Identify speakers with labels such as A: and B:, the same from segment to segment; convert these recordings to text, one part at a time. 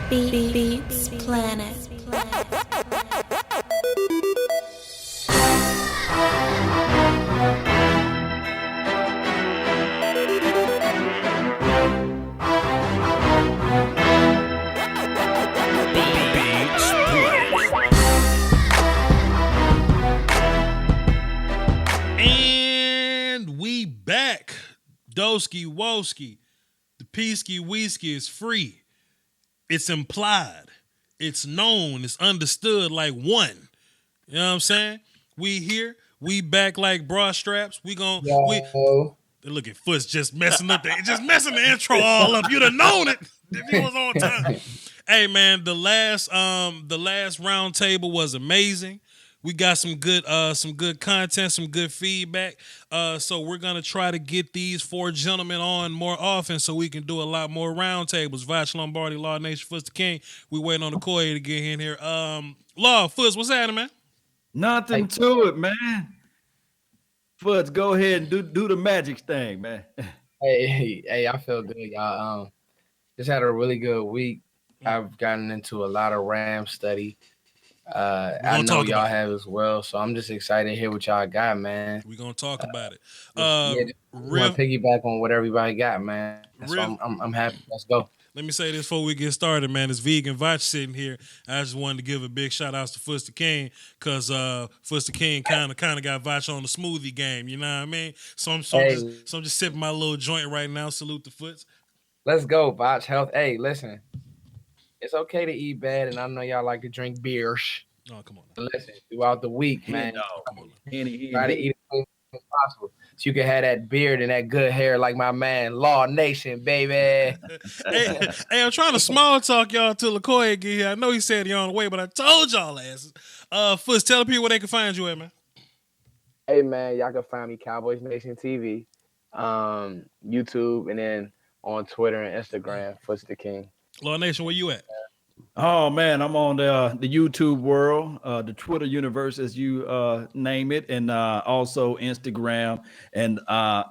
A: Beats Planet.
B: And we back. Doski Woski. The Peasky Wheesky is free. It's implied. It's known. It's understood like one. You know what I'm saying? We here. We back like bra straps. We look at Foots just messing up the intro all up. You'd have known it if he was on time. Hey man, the last round table was amazing. We got some good content, some good feedback. So we're gonna try to get these four gentlemen on more often so we can do a lot more round tables. Voch, Lombardi, Law Nation, Foots the King. We waiting on the Koya to get in here. Law, Foots, what's happening, man?
C: Nothing to it, man. Foots, go ahead and do the magic thing, man.
D: Hey, I feel good, y'all. Just had a really good week. I've gotten into a lot of Ram study. I know y'all have as well, so I'm just excited to hear what y'all got, man.
B: We're gonna talk about it.
D: I want to piggyback on what everybody got, man. So I'm happy. Let's go.
B: Let me say this before we get started, man. It's Vegan Voch sitting here. I just wanted to give a big shout out to Foots the King because Foots the King kind of got Voch on the smoothie game. You know what I mean? So I'm just sipping my little joint right now. Salute the Foots.
D: Let's go, Voch. Health. Hey, listen. It's okay to eat bad, and I know y'all like to drink beers.
B: Oh, come on.
D: Listen, throughout the week, man.
B: Come on.
D: Try to eat as clean as possible so you can have that beard and that good hair like my man, Law Nation, baby.
B: hey, I'm trying to small talk y'all till LaCoya get here. I know he said he on the way, but I told y'all asses. Foots, tell the people where they can find you at, man.
D: Hey, man, y'all can find me Cowboys Nation TV, YouTube, and then on Twitter and Instagram, Foots the King.
B: Law Nation, where you at?
C: Oh man, I'm on the YouTube world, the Twitter universe, as you name it, and also Instagram. And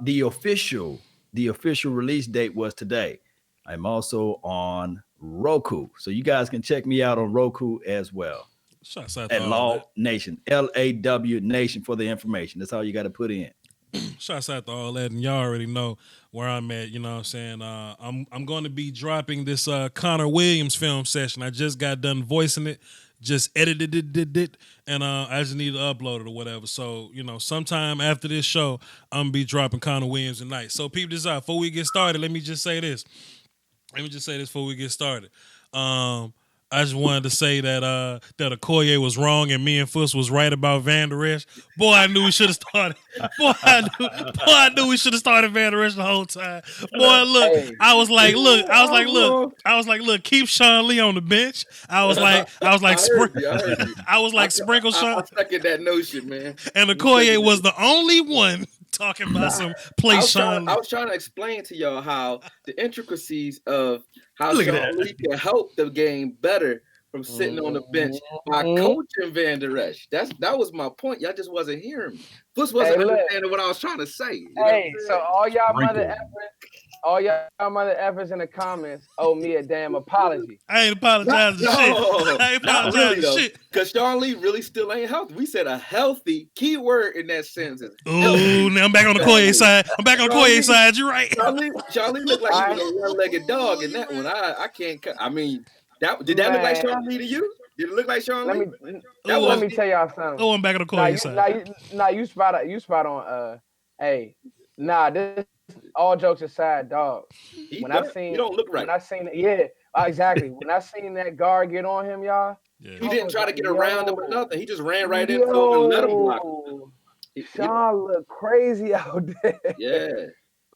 C: the official release date was today. I'm also on Roku, so you guys can check me out on Roku as well.
B: Shouts out
C: at
B: to
C: Law Nation, LAW Nation for the information. That's all you got to put in.
B: Shouts out to all that, and y'all already know where I'm at. You know what I'm saying? I'm going to be dropping this Connor Williams film session. I just got done voicing it, just edited it, and I just need to upload it or whatever. So, you know, sometime after this show, I'm going to be dropping Connor Williams tonight. So, peep this out. Before we get started, let me just say this before we get started. I just wanted to say that Okoye was wrong and me and Foots was right about Van Der Esch. Boy, I knew we should have started. I knew we should have started Van Der Esch the whole time. Boy, look, I was like, look, keep Sean Lee on the bench. I was like, sprinkle Sean.
E: I second that notion, man.
B: And Okoye was the only one talking about some play Sean Lee.
E: I was trying to explain to y'all how the intricacies of how Sean Lee can help the game better from sitting on the bench by coaching Van Der Esch. That was my point. Y'all just wasn't hearing me. Foots wasn't understanding what I was trying to say.
D: So all y'all mother efforts in the comments owe me a damn apology.
B: I ain't apologizing shit. I ain't apologizing
E: really,
B: shit.
E: Because Sean Lee really still ain't healthy. We said a healthy key word in that sentence.
B: Ooh, now I'm back on the Koye side. You're right.
E: Sean Lee looked like he was a one-legged dog in that one. I can't. I mean, did that look like Sean Lee to you? Did it look like Sean Lee?
D: Let me tell y'all something.
B: Oh, I'm back on the Koye side.
D: You spot on. This. All jokes aside, dog.
E: You don't look right.
D: When I seen it, exactly. When I seen that guard get on him, y'all.
E: Yeah. He didn't try to get around him or nothing. He just ran right into him and let him block him.
D: Sean looked crazy out there.
E: Yeah.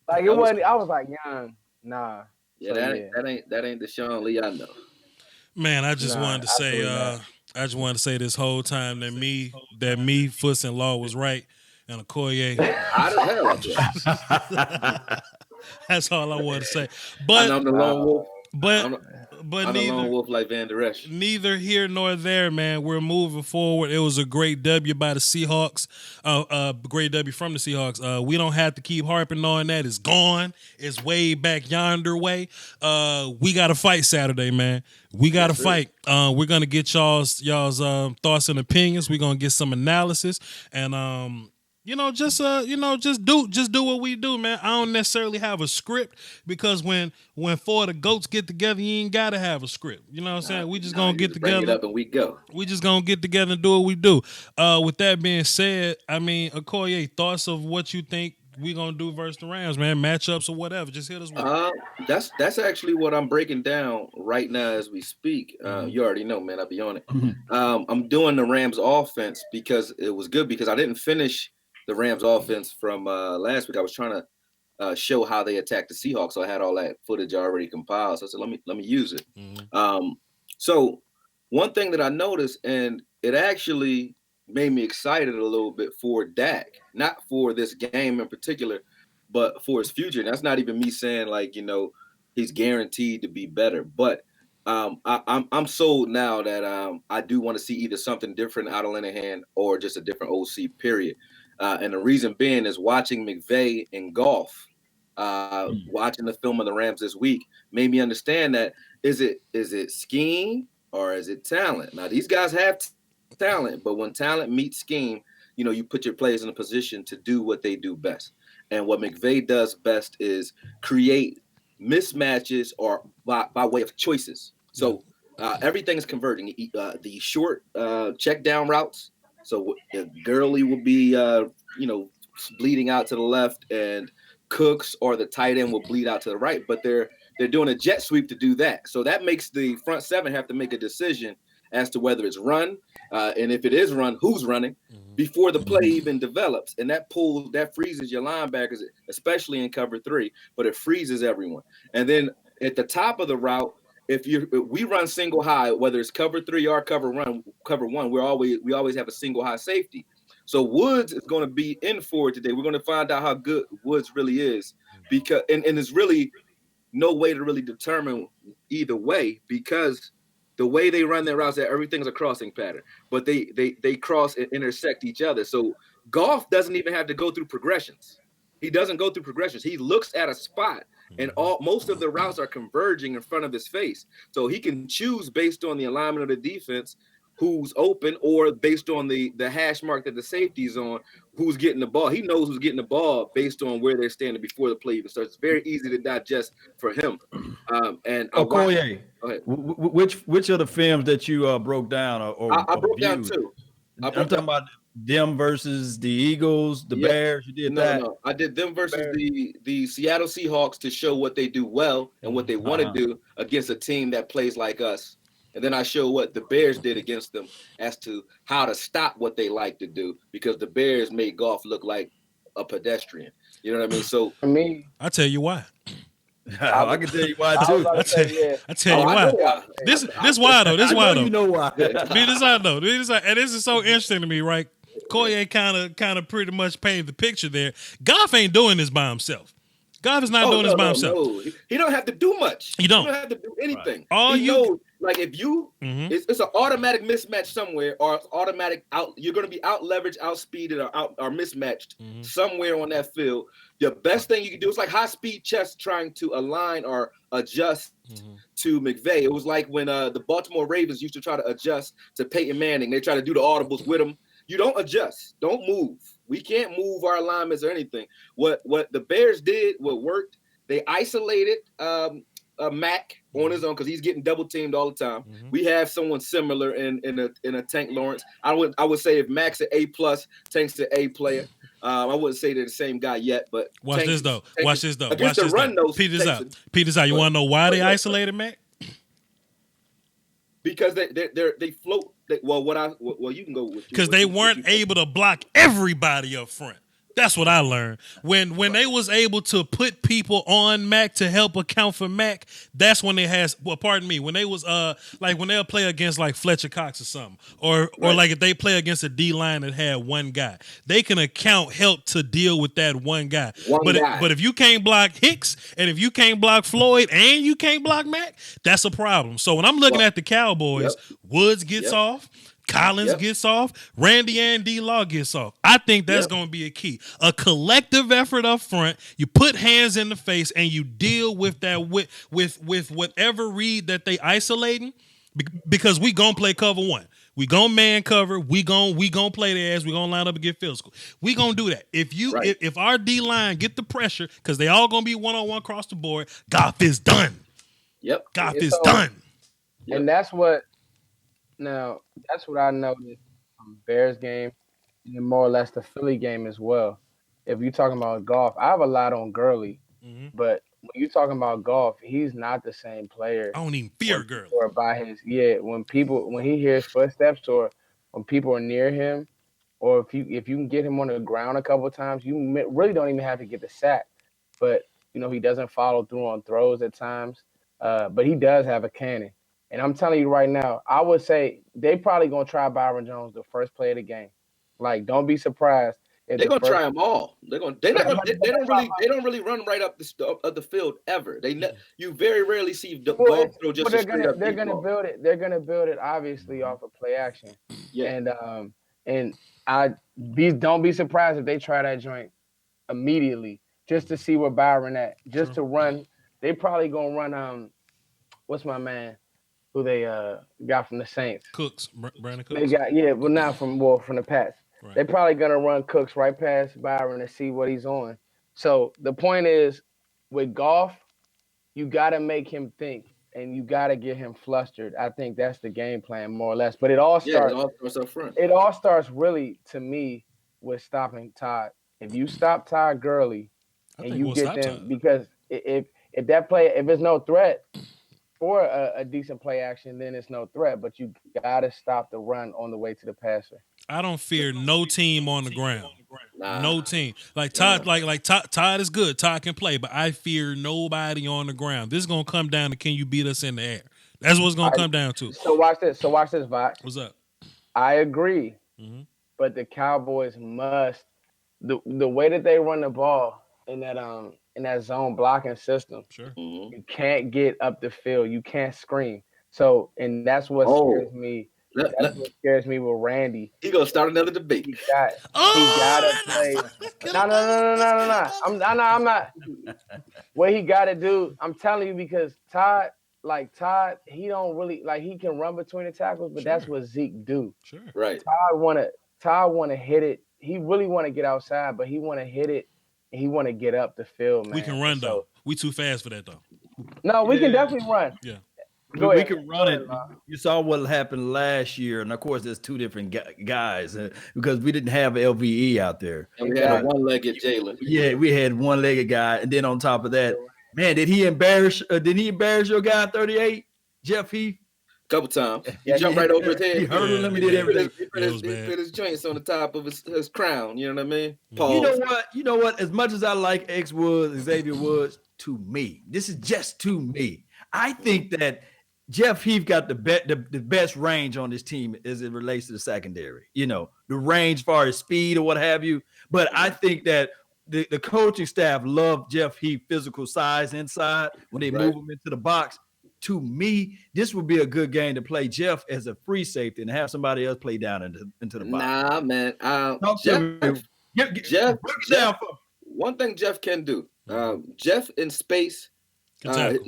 D: Like it wasn't. I was like, young, nah.
E: Yeah, that ain't the Sean Lee I know.
B: Man, I just wanted to say this whole time that me, Foots and Law was right. And Okoye.
E: How the hell?
B: That's all I want to say. But
E: I'm the lone wolf.
B: But
E: I'm a lone wolf like Van Der Esch.
B: Neither here nor there, man. We're moving forward. It was a great W by the Seahawks. Great W from the Seahawks. We don't have to keep harping on that. It's gone. It's way back yonder way. We got to fight Saturday, man. We got to fight. We're gonna get y'all's thoughts and opinions. We're gonna get some analysis and just do what we do, man. I don't necessarily have a script because when four of the goats get together, you ain't gotta have a script. You know what I'm saying? We just gonna get together.
E: Bring it up and we go.
B: We just gonna get together and do what we do. With that being said, I mean, Okoye, thoughts of what you think we gonna do versus the Rams, man? Matchups or whatever. Just hit us with
E: that's actually what I'm breaking down right now as we speak. You already know, man. I'll be on it. I'm doing the Rams offense because it was good because I didn't finish the Rams offense from last week. I was trying to show how they attacked the Seahawks, so I had all that footage already compiled. So I said, let me use it. So one thing that I noticed, and it actually made me excited a little bit for Dak, not for this game in particular, but for his future. And that's not even me saying like, he's guaranteed to be better, but I'm sold now that I do want to see either something different out of Linehan or just a different OC period. And the reason being is watching McVay and Goff, watching the film of the Rams this week made me understand that is it scheme or is it talent? Now these guys have talent, but when talent meets scheme, you put your players in a position to do what they do best. And what McVay does best is create mismatches or by way of choices. So everything is converting. The short check down routes. So Gurley will be, bleeding out to the left, and Cooks or the tight end will bleed out to the right. But they're doing a jet sweep to do that. So that makes the front seven have to make a decision as to whether it's run, and if it is run, who's running before the play even develops. And that freezes your linebackers, especially in cover 3. But it freezes everyone. And then at the top of the route, if we run single high, whether it's cover 3 or cover 1, we always have a single high safety. So Woods is going to be in for it today. We're going to find out how good Woods really is, because and there's really no way to really determine either way, because the way they run their routes, that everything's a crossing pattern, but they cross and intersect each other. So Goff doesn't even have to go through progressions. He doesn't go through progressions. He looks at a spot, and most of the routes are converging in front of his face. So he can choose based on the alignment of the defense who's open, or based on the hash mark that the safety's on, who's getting the ball. He knows who's getting the ball based on where they're standing before the play even starts. It's very easy to digest for him. And
C: Okoye, which of the films that you broke down or
E: I broke down 2.
C: I'm talking about them versus the Eagles, the Bears. You did that?
E: No. I did them versus the Seattle Seahawks to show what they do well and what they want to do against a team that plays like us. And then I show what the Bears did against them as to how to stop what they like to do, because the Bears made Goff look like a pedestrian. You know what I mean? So
B: I'll tell you why.
C: I can tell you why too.
B: I tell you why. This why though. This why though.
C: You know why?
B: This why though. And this is so interesting to me, right? Koye kind of pretty much painted the picture there. Goff ain't doing this by himself. Goff is not doing this by himself.
E: No. He don't have to do much.
B: He don't
E: have to do anything.
B: Right.
E: He knows, like if you, it's an automatic mismatch somewhere, or automatic out. You're going to be out leveraged, outspeeded, or mismatched somewhere on that field. The best thing you can do is like high speed chess trying to align or adjust to McVay. It was like when the Baltimore Ravens used to try to adjust to Peyton Manning. They try to do the audibles with him. You don't adjust. Don't move. We can't move our alignments or anything. What the Bears did, what worked, they isolated Mac on his own because he's getting double teamed all the time. We have someone similar in a Tank Lawrence. I would say if Mac's an A+, Tank's an A player. I wouldn't say they're the same guy yet, but
B: watch this though.
E: Against the run, though.
B: Pete this out. You want to know why they isolated Mac?
E: Because they float. You can go with
B: because they weren't able to block everybody up front. That's what I learned. When they was able to put people on Mac to help account for Mac, that's when they has pardon me, when they was like when they'll play against like Fletcher Cox or something. Or like if they play against a D line that had one guy, they can help to deal with that one guy. But if you can't block Hicks and if you can't block Floyd and you can't block Mac, that's a problem. So when I'm looking at the Cowboys, Woods gets off. Collins gets off. Randy and D-Law gets off. I think that's going to be a key. A collective effort up front. You put hands in the face and you deal with that with whatever read that they isolating because we going to play cover one. We going to man cover. We going to play their ass. We going to line up and get physical. We going to do that. If our D-line get the pressure because they all going to be one-on-one across the board, Goff is done.
E: Yep.
B: Goff is done.
D: And that's what I noticed from Bears game and more or less the Philly game as well. If you're talking about Goff, I have a lot on Gurley, but when you're talking about Goff, he's not the same player.
B: I don't even fear Gurley.
D: Or by his when he hears footsteps or when people are near him, or if you can get him on the ground a couple of times, you really don't even have to get the sack. But he doesn't follow through on throws at times. But he does have a cannon. And I'm telling you right now, I would say they probably gonna try Byron Jones the first play of the game. Like, don't be surprised.
E: They're gonna try them all. They don't really run right up the field ever. You very rarely see the ball throw just a straight up.
D: They're gonna build it. They're gonna build it obviously off of play action. Yeah. And don't be surprised if they try that joint immediately just to see where Byron at. Just to run. They probably gonna run what's my man? Who they got from the Saints?
B: Cooks, Brandon Cooks.
D: They got not from the Pats. Right. They're probably gonna run Cooks right past Byron to see what he's on. So the point is, with Goff, you got to make him think, and you got to get him flustered. I think that's the game plan, more or less. But it all starts
E: up front.
D: It all starts really, to me, with stopping Todd. If you stop Todd Gurley, and you get them, Todd. Because if that play, if there's no threat. For a decent play action, then it's no threat. But you gotta stop the run on the way to the passer.
B: I don't fear no team on the ground. No team. Like Todd, Todd is good. Todd can play, but I fear nobody on the ground. This is gonna come down to can you beat us in the air? That's what it's gonna come down to.
D: So watch this, Voch.
B: What's up?
D: I agree, but the Cowboys must the way that they run the ball in that zone blocking system.
B: Sure.
D: You can't get up the field. You can't scream. So, and that's what scares me. That's what scares me with Randy.
E: He gonna start another debate.
D: He gotta play. No. I'm not. What he gotta do, I'm telling you, because Todd, he don't really he can run between the tackles, but that's what Zeke do.
B: Sure.
E: Right.
D: Todd wanna hit it. He really wanna get outside, but he wanna hit it. He want to get up the field, man.
B: We can run, though. We too fast for that, though.
D: No, we can definitely run.
B: Yeah.
C: We can run it. You saw what happened last year. And, of course, there's two different guys because we didn't have LVE out there.
E: And we had a one-legged Jalen.
C: Yeah, we had one-legged guy. And then on top of that, man, did he embarrass your guy 38, Jeff Heath?
E: Couple times. He jumped right over his head.
C: He hurdled him. He did everything.
E: He put his joints on the top of his crown. You know what I mean?
C: Pause. You know what? As much as I like X Woods, Xavier Woods, to me, this is just to me. I think that Jeff Heath got the best range on this team as it relates to the secondary. The range as far as speed or what have you. But I think that the coaching staff loved Jeff Heath's physical size inside when they move him into the box. To me, this would be a good game to play Jeff as a free safety and have somebody else play down into the box.
E: Nah, man. Jeff, one thing Jeff can do. Jeff in space.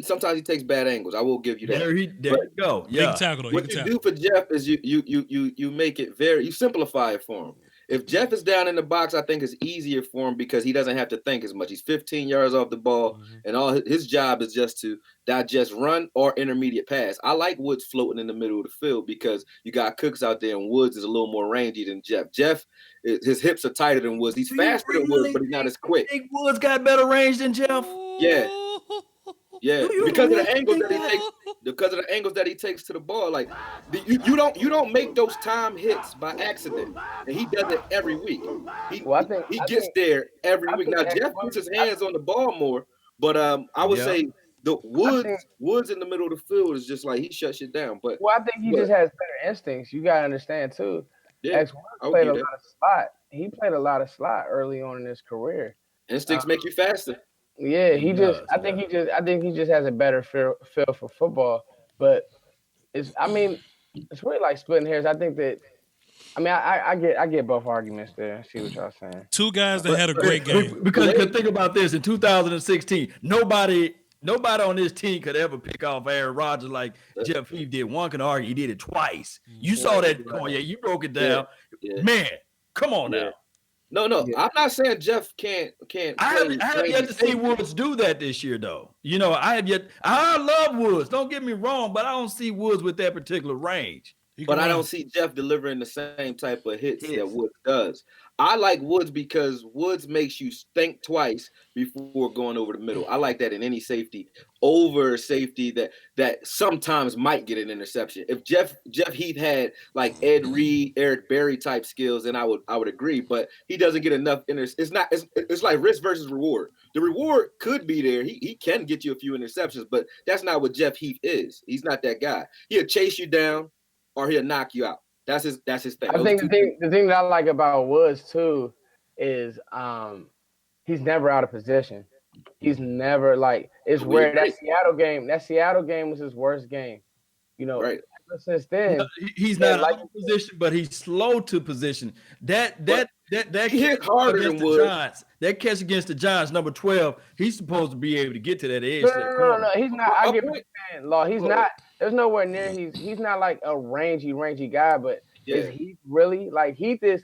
E: Sometimes he takes bad angles. I will give you that.
C: There you go. Yeah.
E: What you do for Jeff is you make it you simplify it for him. If Jeff is down in the box, I think it's easier for him because he doesn't have to think as much. He's 15 yards off the ball, and all his job is just to digest run or intermediate pass. I like Woods floating in the middle of the field because you got Cooks out there, and Woods is a little more rangy than Jeff. Jeff, his hips are tighter than Woods. He's faster than Woods, but he's not as quick.
C: Think Woods got better range than Jeff?
E: Yeah. Yeah, because of the angles that he takes. because of the angles that he takes to the ball. Like you don't make those time hits by accident, and he does it every week. He gets there every week. Now Jeff puts his hands on the ball more, but I would say the Woods in the middle of the field is just like he shuts it down. But
D: I think he just has better instincts. You gotta understand too.
E: Yeah,
D: X played a lot of slot. He played a lot of slot early on in his career.
E: Instincts make you faster.
D: Yeah, I think he just has a better feel for football. But it's really like splitting hairs. I think that. I mean, I get both arguments there. I see what y'all saying.
B: Two guys that had a great game.
C: Because think about this: in 2016, nobody on this team could ever pick off Aaron Rodgers like Jeff Heath did. One can argue he did it twice. You saw that, you broke it down. Man, come on now.
E: No, I'm not saying Jeff can't.
C: I have yet to see Woods do that this year, though. I love Woods. Don't get me wrong, but I don't see Woods with that particular range.
E: But I don't see Jeff delivering the same type of hits that Woods does. I like Woods because Woods makes you think twice before going over the middle. I like that in any safety over safety that sometimes might get an interception. If Jeff Heath had like Ed Reed, Eric Berry type skills, then I would agree. But he doesn't get enough. It's like risk versus reward. The reward could be there. He can get you a few interceptions, but that's not what Jeff Heath is. He's not that guy. He'll chase you down or he'll knock you out. That's his thing.
D: I think the thing that I like about Woods too is he's never out of position. He's never it's rare. That Seattle game was his worst game.
E: Right.
D: Ever since then,
C: he's not out of position, but he's slow to position. That
E: hit harder than Woods.
C: Giants. That catch against the Giants, number 12, he's supposed to be able to get to that edge.
D: No, he's not. I get what you're saying, Law. He's not. There's nowhere near. He's not like a rangy guy, but is Heath really like Heath is?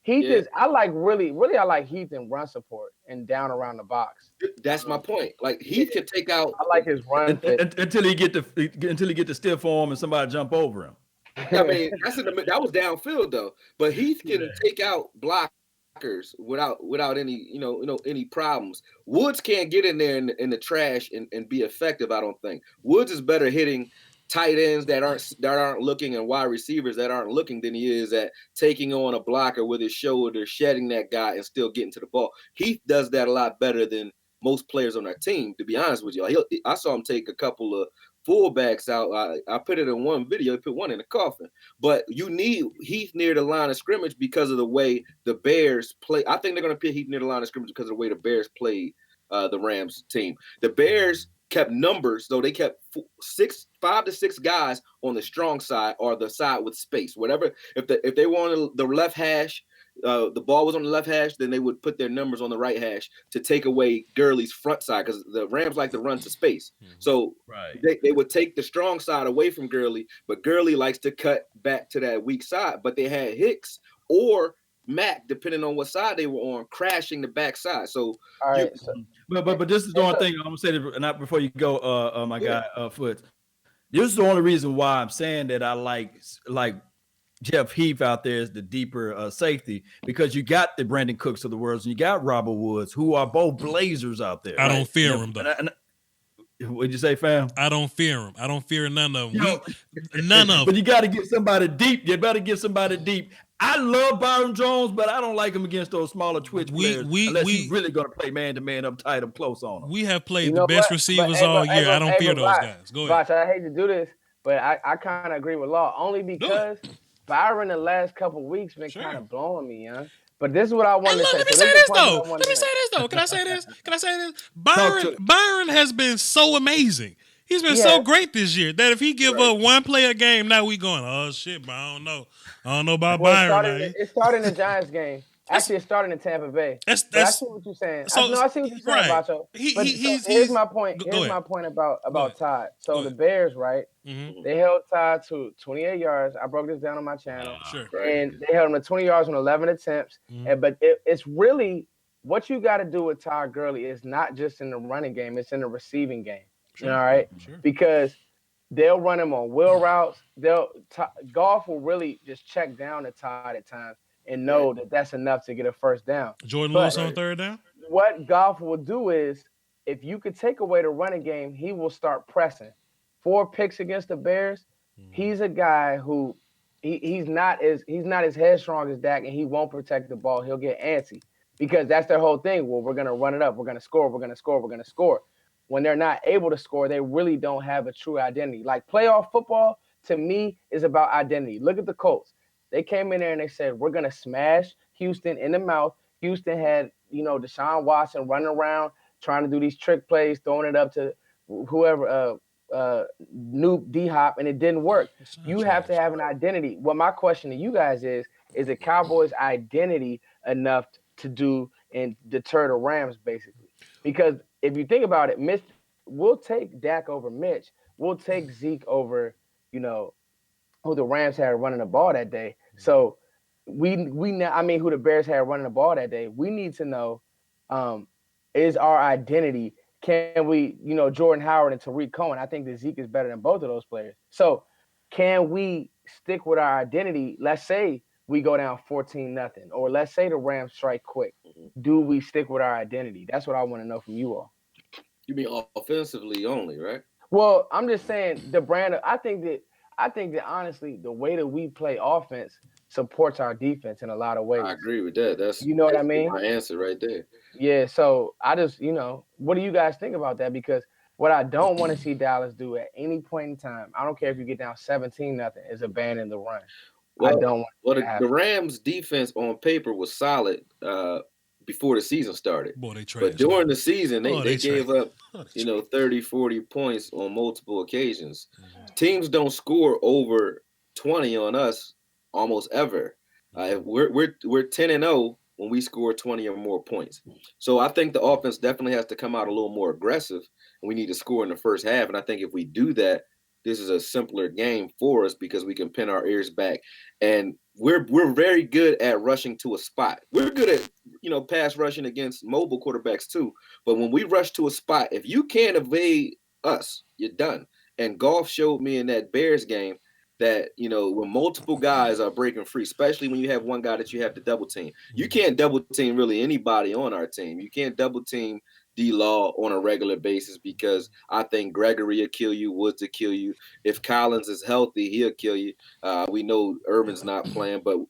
D: I like Heath in run support and down around the box.
E: That's my point. Like Heath can take out.
D: I like his run
C: until he get the stiff arm and somebody jump over him.
E: I mean, that was downfield though. But Heath can take out blockers without any any problems. Woods can't get in there in the trash and be effective. I don't think Woods is better hitting tight ends that aren't looking and wide receivers that aren't looking than he is at taking on a blocker with his shoulder, shedding that guy, and still getting to the ball. Heath does that a lot better than most players on our team, to be honest with you. I saw him take a couple of fullbacks out. I put it in one video. He put one in the coffin. But you need Heath near the line of scrimmage because of the way the Bears play. I think they're going to put Heath near the line of scrimmage because of the way the Bears played the Rams team. The Bears kept numbers, though. They kept 5 to 6 guys on the strong side or the side with space. Whatever. If they were on the left hash, the ball was on the left hash, then they would put their numbers on the right hash to take away Gurley's front side because the Rams like to run to space. So they would take the strong side away from Gurley, but Gurley likes to cut back to that weak side. But they had Hicks or Mac, depending on what side they were on, crashing the backside. So,
C: but this is the only thing I'm gonna say. Not before you go, my guy, Foots. This is the only reason why I'm saying that I like Jeff Heath out there as the deeper safety, because you got the Brandon Cooks of the world and you got Robert Woods, who are both blazers out there.
B: I don't fear him though.
C: What'd you say, fam?
B: I don't fear him. I don't fear none of them. None of them.
C: But you got to get somebody deep. You better get somebody deep. I love Byron Jones, but I don't like him against those smaller twitch players unless he's really going to play man-to-man up tight, up close on him.
B: We have played the best receivers all year. I don't fear those guys. Go ahead.
D: Voch, I hate to do this, but I kind of agree with Law, only because Byron the last couple of weeks been kind of blowing me, But this is what I want to say.
B: Let me say this though. Can I say this? Byron has been so amazing. He's been so great this year that if he give up one play a game, now we going, oh shit, but I don't know. I don't know about Byron.
D: It started in the Giants game. Actually, it started in Tampa Bay. I see what you're saying. I see what you're saying, Bacho. Here's my point. Here's my point about Todd. So the Bears, right? Mm-hmm. They held Todd to 28 yards. I broke this down on my channel. And they held him to 20 yards on 11 attempts. Mm-hmm. But it's really what you got to do with Todd Gurley is not just in the running game; it's in the receiving game. All right, because they'll run him on wheel routes. Goff will really just check down to Todd at times and know that that's enough to get a first down.
B: Jordan Lewis on third down?
D: What Goff will do is, if you could take away the running game, he will start pressing. 4 picks against the Bears. He's a guy who he's not as headstrong as Dak, and he won't protect the ball. He'll get antsy because that's their whole thing. Well, we're gonna run it up. We're gonna score. We're gonna score. We're gonna score. When they're not able to score, they really don't have a true identity. Like playoff football to me is about identity. Look at the Colts. They came in there and they said, we're going to smash Houston in the mouth. Houston had, Deshaun Watson running around trying to do these trick plays, throwing it up to whoever, Nuke D-Hop, and it didn't work. You have to have an identity. Well, my question to you guys is the Cowboys' identity enough to do and deter the Rams, basically? Because if you think about it, we'll take Dak over Mitch. We'll take Zeke over, who the Rams had running the ball that day. So who the Bears had running the ball that day. We need to know, is our identity, can we, Jordan Howard and Tariq Cohen, I think that Zeke is better than both of those players. So can we stick with our identity? Let's say we go down 14-0, or let's say the Rams strike quick. Do we stick with our identity? That's what I want to know from you all.
E: You mean offensively only, right?
D: Well, I'm just saying the brand. I think that honestly, the way that we play offense supports our defense in a lot of ways.
E: I agree with that. That's
D: what I mean.
E: My answer right there.
D: Yeah. So I just, what do you guys think about that? Because what I don't want to see Dallas do at any point in time, I don't care if you get down 17-0, is abandon the run.
E: Well,
D: I don't want
E: the Rams' defense on paper was solid before the season started.
B: Boy, they trash.
E: But during the season, they gave up 30, 40 points on multiple occasions. Teams don't score over 20 on us almost ever. We're 10-0 when we score 20 or more points. So I think the offense definitely has to come out a little more aggressive, and we need to score in the first half. And I think if we do that, this is a simpler game for us because we can pin our ears back. And we're very good at rushing to a spot. We're good at, pass rushing against mobile quarterbacks too. But when we rush to a spot, if you can't evade us, you're done. And Goff showed me in that Bears game that, when multiple guys are breaking free, especially when you have one guy that you have to double team, you can't double team really anybody on our team. You can't double team D-Law on a regular basis because I think Gregory will kill you, Woods will kill you. If Collins is healthy, he'll kill you. We know Urban's not playing, but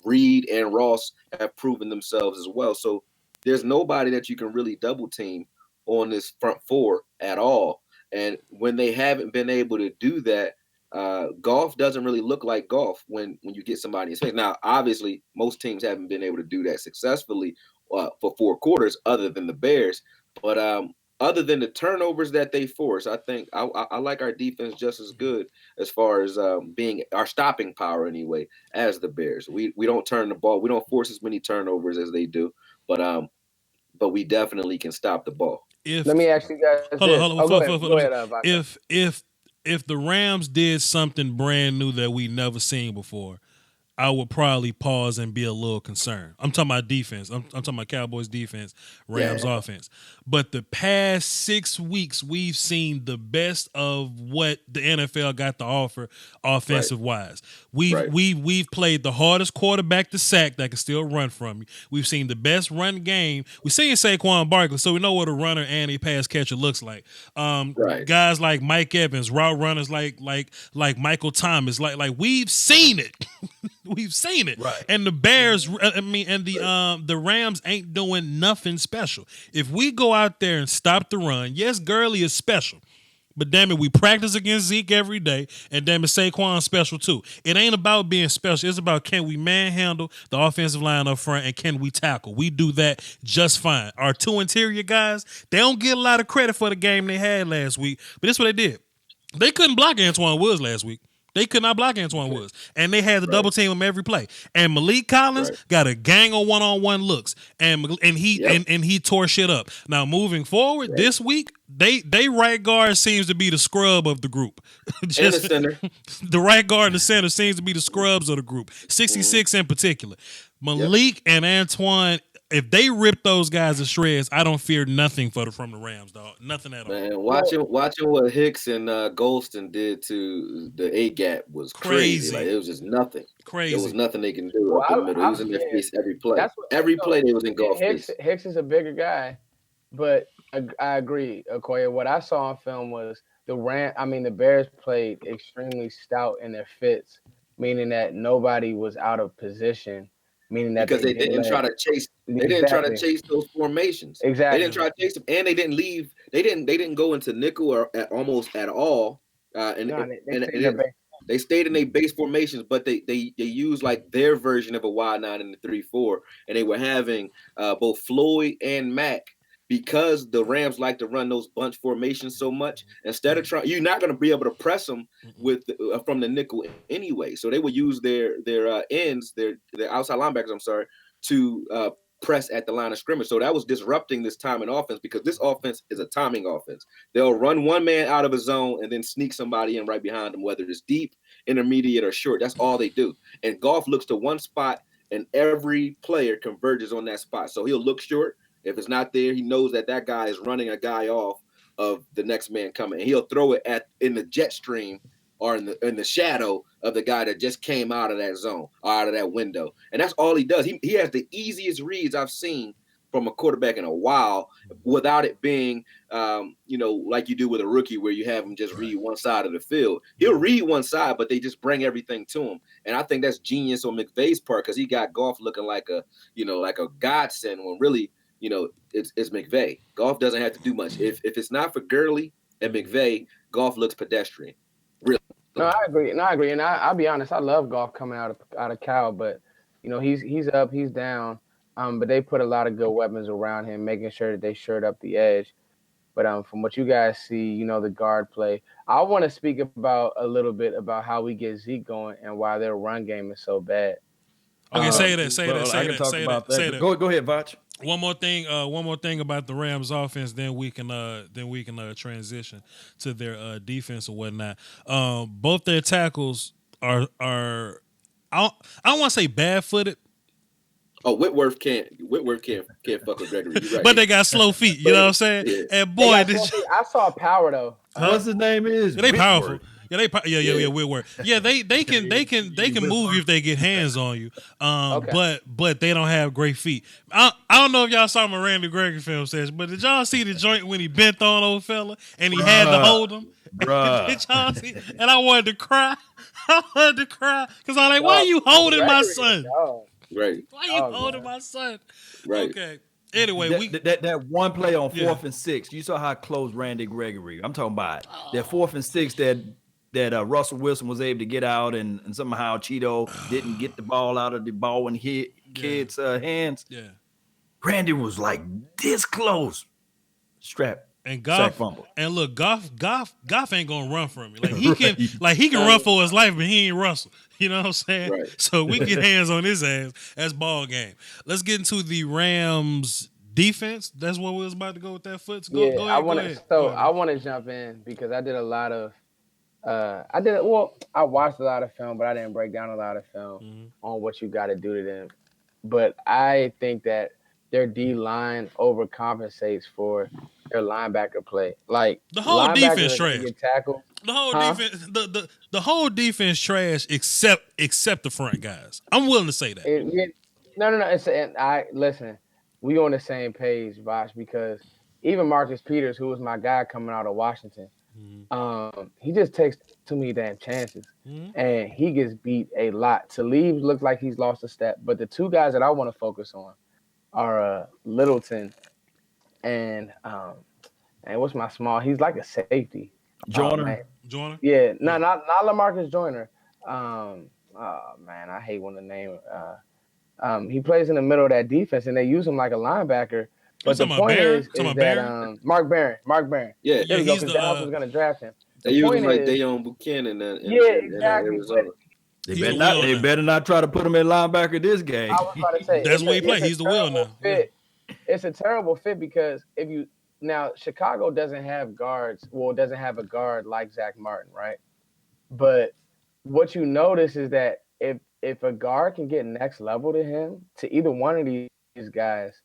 E: Reed and Ross have proven themselves as well. So there's nobody that you can really double team on this front four at all. And when they haven't been able to do that, Goff doesn't really look like Goff when you get somebody in his face. Now, obviously, most teams haven't been able to do that successfully for 4 quarters other than the Bears. But other than the turnovers that they force, I think I like our defense just as good as far as being our stopping power anyway as the Bears. We don't turn the ball. We don't force as many turnovers as they do, but we definitely can stop the ball.
D: Let me ask you guys. Go ahead.
B: If the Rams did something brand new that we never seen before, I would probably pause and be a little concerned. I'm talking about defense. I'm talking about Cowboys defense, Rams offense. But the past 6 weeks, we've seen the best of what the NFL got to offer offensive wise. We've played the hardest quarterback to sack that can still run from you. We've seen the best run game. We've seen Saquon Barkley, so we know what a runner and a pass catcher looks like. Guys like Mike Evans, route runners like Michael Thomas, like we've seen it. We've seen it.
C: Right.
B: And the Bears, the Rams ain't doing nothing special. If we go out there and stop the run, yes, Gurley is special. But damn it, we practice against Zeke every day, and damn it, Saquon's special too. It ain't about being special. It's about can we manhandle the offensive line up front and can we tackle? We do that just fine. Our 2 interior guys, they don't get a lot of credit for the game they had last week, but that's what they did. They couldn't block Antoine Woods last week. They could not block Antoine Woods. And they had to double team him every play. And Malik Collins got a gang of one-on-one looks. And he tore shit up. Now moving forward, this week, they right guard seems to be the scrub of the group.
E: Just, and the center.
B: The right guard and the center seems to be the scrubs of the group. 66 in particular. Malik and Antoine, if they rip those guys to shreds, I don't fear nothing from the Rams, dog. Nothing at all.
E: Man, watching what Hicks and Golston did to the A-gap was crazy. Like, it was just nothing.
B: Crazy.
E: There was nothing they can do up in the middle. He was in their face every play. Every play they was in Goff's face.
D: Hicks is a bigger guy, but I agree, Okoye. What I saw on film was the Bears played extremely stout in their fits, meaning that nobody was out of position, meaning that
E: because they didn't try to chase. They didn't try to chase those formations.
D: Exactly.
E: They didn't try to chase them, and they didn't leave. They didn't go into nickel or almost at all. They stayed in their base formations, but they used like their version of a wide 9 and the 3-4, and they were having both Floyd and Mack. Because the Rams like to run those bunch formations so much, instead of trying, you're not going to be able to press them with from the nickel anyway. So they would use their ends, their outside linebackers. I'm sorry, to press at the line of scrimmage. So that was disrupting this timing offense, because this offense is a timing offense. They'll run one man out of a zone and then sneak somebody in right behind them, whether it's deep, intermediate, or short. That's all they do. And Goff looks to one spot, and every player converges on that spot. So he'll look short. If it's not there, he knows that guy is running a guy off of the next man coming. And he'll throw it in the jet stream or in the shadow of the guy that just came out of that zone, or out of that window. And that's all he does. He has the easiest reads I've seen from a quarterback in a while, without it being, like you do with a rookie, where you have him just read one side of the field. He'll read one side, but they just bring everything to him. And I think that's genius on McVay's part, because he got Goff looking like a godsend, when really, it's McVay. Goff doesn't have to do much. If it's not for Gurley and McVay, Goff looks pedestrian. Really.
D: No, I agree. And I'll be honest, I love Goff coming out of Cal, but he's up, he's down. But they put a lot of good weapons around him, making sure that they shored up the edge. But from what you guys see, the guard play, I want to speak a little bit about how we get Zeke going and why their run game is so bad.
B: Okay, say that.
C: Go ahead, Voch.
B: One more thing about the Rams offense, then we can transition to their defense or whatnot. Both their tackles are I don't want to say bad-footed.
E: Oh, Whitworth can't fuck with Gregory. You're right.
B: But they got slow feet, you know what I'm saying? Yeah. And boy,
D: I saw power though.
C: What's his name is?
B: They powerful. Yeah, Whitworth. Yeah, they can move you if they get hands on you. But they don't have great feet. I don't know if y'all saw my Randy Gregory film session, but did y'all see the joint when he bent on old fella and he had to hold him? Did y'all see? And I wanted to cry. Because I'm like, why are you holding my son?
E: Right.
B: Why are you holding my son?
E: Right.
B: Okay. Anyway,
C: that one play on 4th and 6. You saw how close Randy Gregory. I'm talking about that 4th and 6 that Russell Wilson was able to get out, and somehow Cheeto didn't get the ball out of the ball when he hit kids' hands.
B: Yeah.
C: Randy was like this close. Strap.
B: And Goff, and look, Goff ain't gonna run from you. Like he can run for his life, but he ain't Russell. You know what I'm saying?
E: Right.
B: So we get hands on his ass. That's ball game. Let's get into the Rams defense. That's where we was about to go with that foot. Go ahead.
D: I want to jump in because I did a lot of. I watched a lot of film, but I didn't break down a lot of film on what you got to do to them. But I think that their D line overcompensates for their linebacker play. Like
B: the whole defense trash.
D: Tackled.
B: The whole defense, the whole defense trash except the front guys. I'm willing to say that.
D: No. Listen. We on the same page, Voch, because even Marcus Peters, who was my guy coming out of Washington, he just takes too many damn chances, and he gets beat a lot. Talib looks like he's lost a step, but the two guys that I want to focus on are Littleton and what's my small? He's like a safety.
C: Joyner.
B: Yeah,
D: not LaMarcus Joyner. I hate when the name. He plays in the middle of that defense, and they use him like a linebacker. But the point is that Mark Barron.
E: Yeah,
D: there we go. Because Dallas was going to draft him.
E: They use him like Dayon Buchanan.
D: Exactly.
C: They better not try to put him in linebacker this game.
D: I was about to say
B: that's where he plays. He's the will now.
D: It's a terrible fit because Chicago doesn't have guards. Well, doesn't have a guard like Zach Martin, right? But what you notice is that if a guard can get next level to him, to either one of these guys,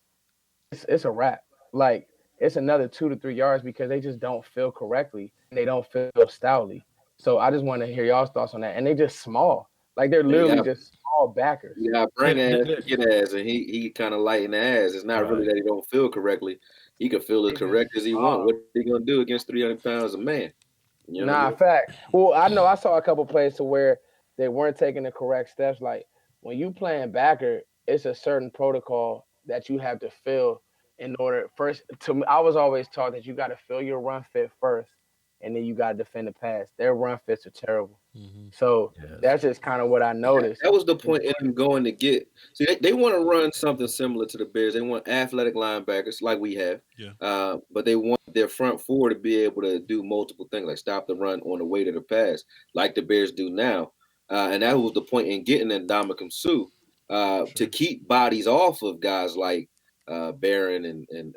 D: it's a wrap. Like, it's another 2 to 3 yards because they just don't feel correctly and they don't feel stoutly. So I just want to hear y'all's thoughts on that. And they just small. Like, they're literally just small backers.
E: Yeah, bring ass, get ass, and he kind of light in the ass. It's not really that he don't feel correctly. He can feel as correct as he wants. What are he going to do against 300 pounds of man? You know
D: fact. Well, I know I saw a couple plays to where they weren't taking the correct steps. Like when you playing backer, it's a certain protocol that you have to fill in order first. To me, I was always taught that you got to fill your run fit first, and then you got to defend the pass. Their run fits are terrible. So that's just kind of what I noticed.
E: That was the point in them going to get. See, they want to run something similar to the Bears. They want athletic linebackers like we have.
B: Yeah.
E: But they want their front four to be able to do multiple things, like stop the run on the way to the pass, like the Bears do now. And that was the point in getting Ndamukong Suh to keep bodies off of guys like Barron and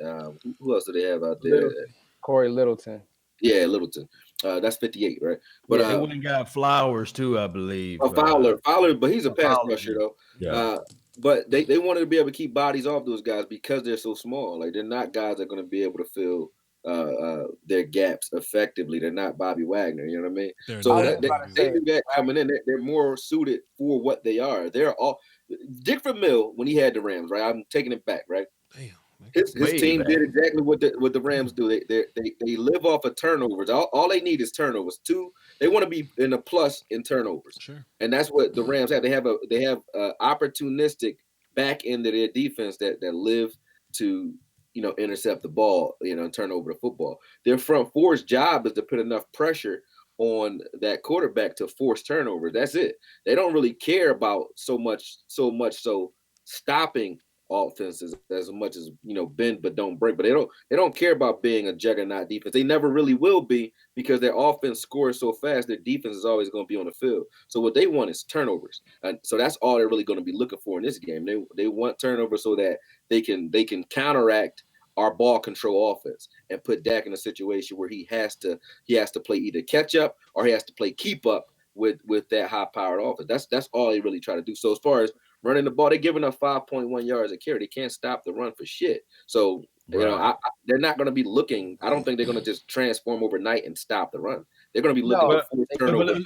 E: who else do they have out there?
D: Corey Littleton.
E: Yeah, Littleton. That's 58, right? But
C: they went and got Flowers too, I believe.
E: Fowler, but he's a pass rusher though.
C: Yeah.
E: But they wanted to be able to keep bodies off those guys because they're so small. Like they're not guys that are going to be able to fill their gaps effectively. They're not Bobby Wagner. You know what I mean? They do that coming in. They're more suited for what they are. They're all Dick Vermeil when he had the Rams, right? I'm taking it back, right?
B: Damn.
E: His team did exactly what the Rams do. They live off of turnovers. All they need is turnovers. They want to be in a plus in turnovers.
B: Sure.
E: And that's what the Rams have. They have opportunistic back end of their defense that live to intercept the ball, and turn over the football. Their front four's job is to put enough pressure on that quarterback to force turnovers. That's it. They don't really care about so much so stopping offenses as much as bend but don't break. But they don't care about being a juggernaut defense. They never really will be because their offense scores so fast. Their defense is always going to be on the field. So what they want is turnovers, and so that's all they're really going to be looking for in this game. They want turnovers so that they can counteract our ball control offense and put Dak in a situation where he has to play either catch up or he has to play keep up with that high powered offense. That's all they really try to do. So as far as running the ball, they're giving up 5.1 yards a carry. They can't stop the run for shit. So, they're not going to be looking. I don't think they're going to just transform overnight and stop the run. They're going to be looking for turnovers.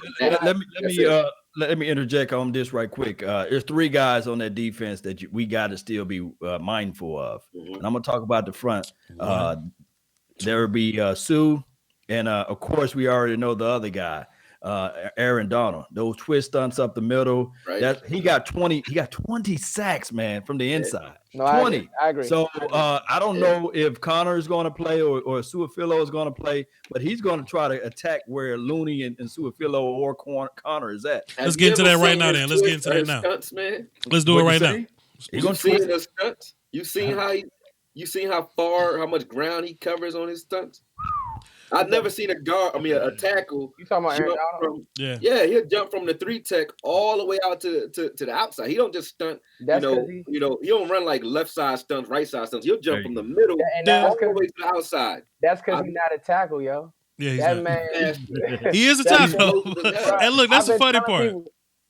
C: Let me interject on this right quick. There's three guys on that defense that we got to still be mindful of. And I'm going to talk about the front. There will be Sue. And, of course, we already know the other guy. Aaron Donald, those twist stunts up the middle.
E: Right.
C: That he got 20 sacks, man, from the inside.
D: No,
C: 20.
D: I agree.
C: So I don't know if Connor is going to play or Suafilo is going to play, but he's going to try to attack where Looney and Suafilo or Connor is at.
B: Let's get into that right now. Then let's get into that now.
E: Stunts, man.
B: Let's do it right now.
E: You seen the stunts? You seen how much ground he covers on his stunts? I've never seen a tackle.
D: You talking about Aaron Donald?
E: Yeah, he'll jump from the 3 tech all the way out to the outside. He don't just stunt. He don't run like left side stunts, right side stunts. He'll jump from the middle all the way to the outside.
D: That's because he's not a tackle, yo.
B: Yeah,
D: that man.
B: He is a tackle. And look, that's the funny part.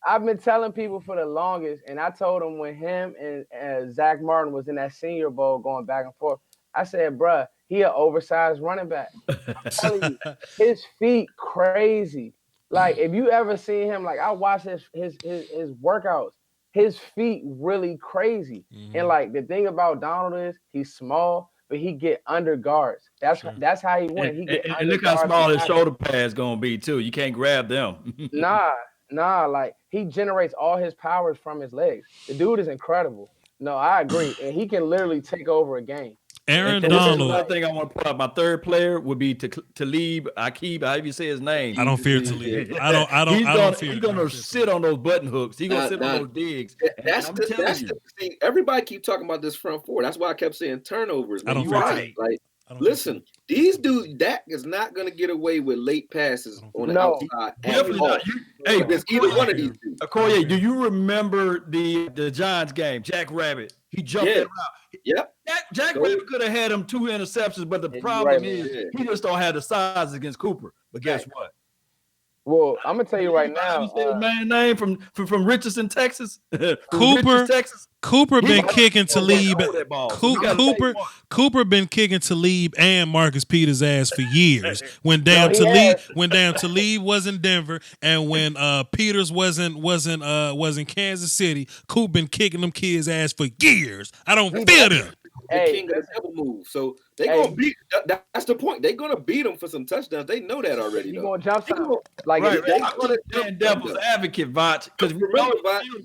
D: I've been telling people for the longest, and I told them when him and Zach Martin was in that Senior Bowl going back and forth, I said, bruh, he an oversized running back. I'm telling you, his feet crazy. Like if you ever seen him, like I watched his workouts, his feet really crazy. And like the thing about Donald is he's small, but he get under guards. That's how he went. He get
C: and look how small his shoulder pads gonna be too. You can't grab them.
D: Nah. Like he generates all his powers from his legs. The dude is incredible. No, I agree, and he can literally take over a game.
B: Aaron Donald.
C: Another thing I want to put up. My third player would be Talib Akib. However you say his name.
B: I don't fear Talib. I don't fear.
C: He's gonna sit on those button hooks. He's gonna sit on those digs.
E: See, everybody keep talking about this front four. That's why I kept saying turnovers.
B: I don't fear.
E: Like, listen, these dudes, Dak is not gonna get away with late passes on the outside.
C: Hey,
E: there's either one of these dudes.
C: Okoye, do you remember the Giants game? Jack Rabbit. He jumped that route.
E: Yep.
C: Jack Rabbit could have had him 2 interceptions, but the problem is he just don't have the size against Cooper. But guess what?
D: Well, I'm gonna tell you right now.
C: You say his man name from Richardson, Texas.
B: Cooper been kicking Talib. Cooper been kicking Talib and Marcus Peters' ass for years. When Talib was in Denver, and when Peters was in Kansas City, Cooper been kicking them kids' ass for years. I don't fear them.
E: the king of the double move. So they gonna beat. That's the point. They gonna beat them for some touchdowns. They know that already.
A: You gonna jump some like
C: right?
E: They
C: I'm
E: gonna
C: playing devil's advocate, Voch, because
E: remember,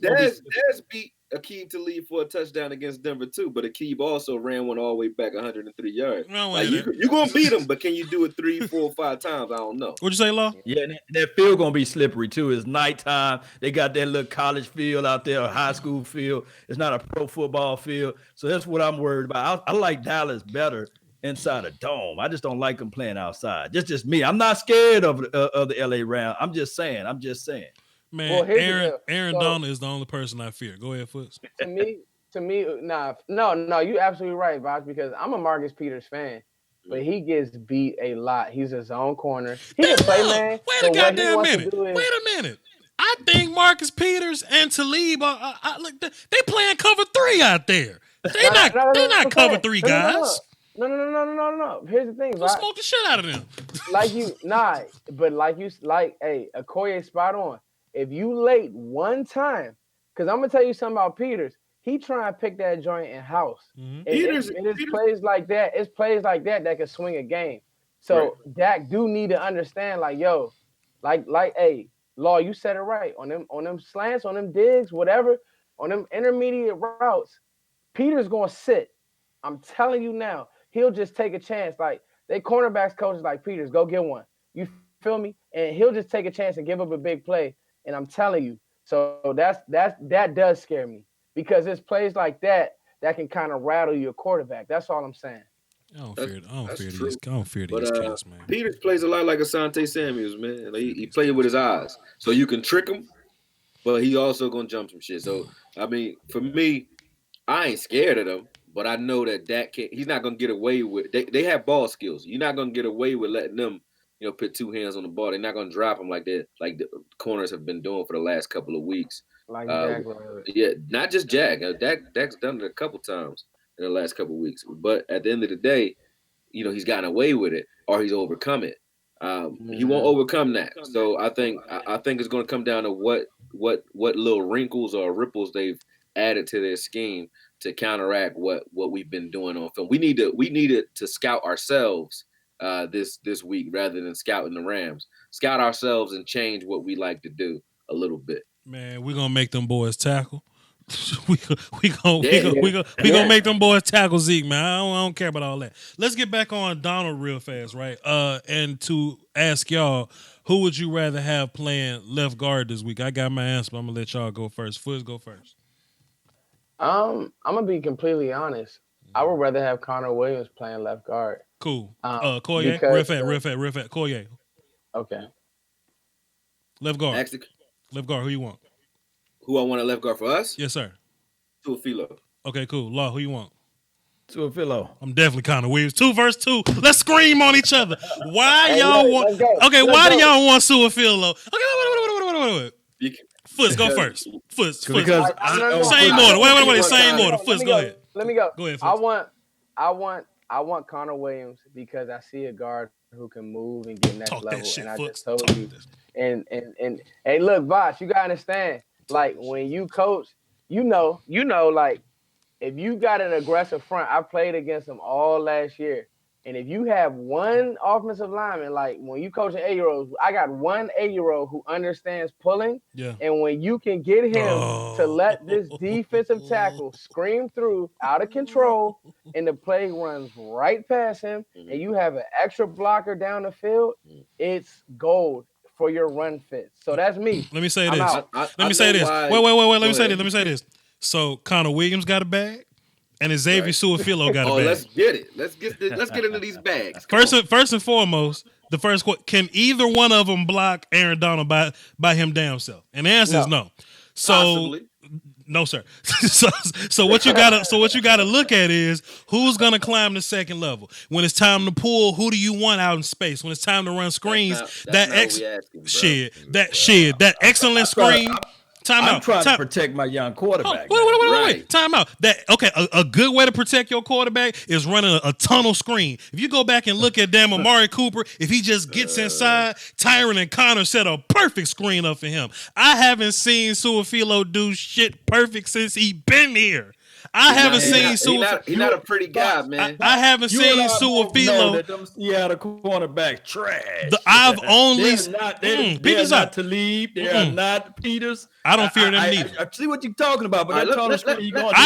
E: Dez beat Akeem Talib for a touchdown against Denver too, but Akeem also ran one all the way back 103 yards. Like, you're gonna beat them, but can you do it 3, 4, 5 times? I don't know.
B: What'd you say, Law?
C: Yeah, and that field gonna be slippery too. It's nighttime. They got that little college field out there, a high school field. It's not a pro football field, so that's what I'm worried about. I like Dallas better inside a dome. I just don't like them playing outside. Just me. I'm not scared of the LA Rams. I'm just saying.
B: Man,
A: well,
B: Aaron Donald is the only person I fear. Go ahead, Foots.
A: To me, no, you're absolutely right, Voch, because I'm a Marcus Peters fan, but he gets beat a lot. He's his own corner. He can play, man.
B: Wait a goddamn minute. Wait a minute. I think Marcus Peters and Talib they playing cover 3 out there. They're not cover 3 guys.
A: No. Here's the thing,
B: right? Smoke the shit out of them.
A: Okoye spot on. If you late one time, because I'm gonna tell you something about Peters, he trying to pick that joint in house. Mm-hmm. It's plays like that. It's plays like that can swing a game. So Dak do need to understand, hey, Law, you said it right. On them slants, on them digs, whatever, on them intermediate routes, Peters gonna sit. I'm telling you now, he'll just take a chance. Like they cornerbacks coaches like Peters, go get one. You feel me? And he'll just take a chance and give up a big play. And I'm telling you, so that does scare me because it's plays like that can kind of rattle your quarterback. That's all I'm saying.
B: I don't fear these cats, man.
E: Peters plays a lot like Asante Samuels, man. He plays with his eyes, so you can trick him, but he also gonna jump some shit. So I mean, for me, I ain't scared of them, but I know that Dak can't. He's not gonna get away with. They have ball skills. You're not gonna get away with letting them, put 2 hands on the ball. They're not gonna drop them like that, like the corners have been doing for the last couple of weeks.
A: Like Jack,
E: yeah, not just Jack. Dak's done it a couple times in the last couple of weeks. But at the end of the day, he's gotten away with it or he's overcome it. He won't overcome that. So I think it's going to come down to what little wrinkles or ripples they've added to their scheme to counteract what we've been doing on film. We needed to scout ourselves this week rather than scouting the Rams. Scout ourselves and change what we like to do a little bit.
B: Man, we're gonna make them boys tackle. we gonna make them boys tackle Zeke, man. I don't care about all that. Let's get back on Donald real fast, right? And to ask y'all, who would you rather have playing left guard this week? I got my answer, but I'm gonna let y'all go first. Foots, go first.
A: I'm gonna be completely honest. I would rather have Connor Williams playing left guard.
B: Cool. Koye, real fast. Koye.
A: Okay.
B: Left guard. Left guard. Who you want?
E: Who I want a left guard for us?
B: Yes, sir.
E: Tuafilo.
B: Okay, cool. Law, who you want?
C: Tuafilo.
B: I'm definitely Connor Williams. 2 versus 2. Let's scream on each other. Why y'all want? Okay, why do y'all want Tuafilo? Okay, wait. Foots, go first. Foots.
C: Because
B: same order. Wait. Same order. Foots, go ahead.
A: Let me go.
B: Go ahead, Foots.
A: I want Connor Williams because I see a guard who can move and get next level.
B: Shit,
A: and I
B: Foots.
A: just told you. And hey, look, Voch, you gotta understand. Like when you coach, you know, like if you got an aggressive front, I played against them all last year. And if you have one offensive lineman, like when you coach an 8-year-old, I got one 8-year-old who understands pulling.
B: Yeah.
A: And when you can get him to let this defensive tackle scream through out of control and the play runs right past him and you have an extra blocker down the field, it's gold for your run fit. So that's me.
B: Let me say this.
A: Let
B: me say this. Wait. Let me say this. So Connor Williams got a bag? And Xavier Su'a-Filo got a bag.
E: Let's get it. Let's get into these bags.
B: First and foremost, the first question: can either one of them block Aaron Donald by him damn self? And the answer is no. So
E: possibly.
B: No, sir. so what you gotta look at is who's gonna climb the second level. When it's time to pull, who do you want out in space? When it's time to run screens, that excellent screen.
C: I'm trying to protect my young quarterback.
B: Wait. Time out. A good way to protect your quarterback is running a tunnel screen. If you go back and look at damn Amari Cooper, if he just gets inside, Tyron and Connor set a perfect screen up for him. I haven't seen Su'a-Filo do shit perfect since he been here. I haven't seen
E: Su'a. He's not a pretty guy, man.
B: I haven't seen Su'a-Filo.
C: Them Seattle cornerbacks trash.
B: I've only
C: they're not Talib. They are not Peters.
B: I don't fear them neither.
C: I see what you're talking about, but
B: I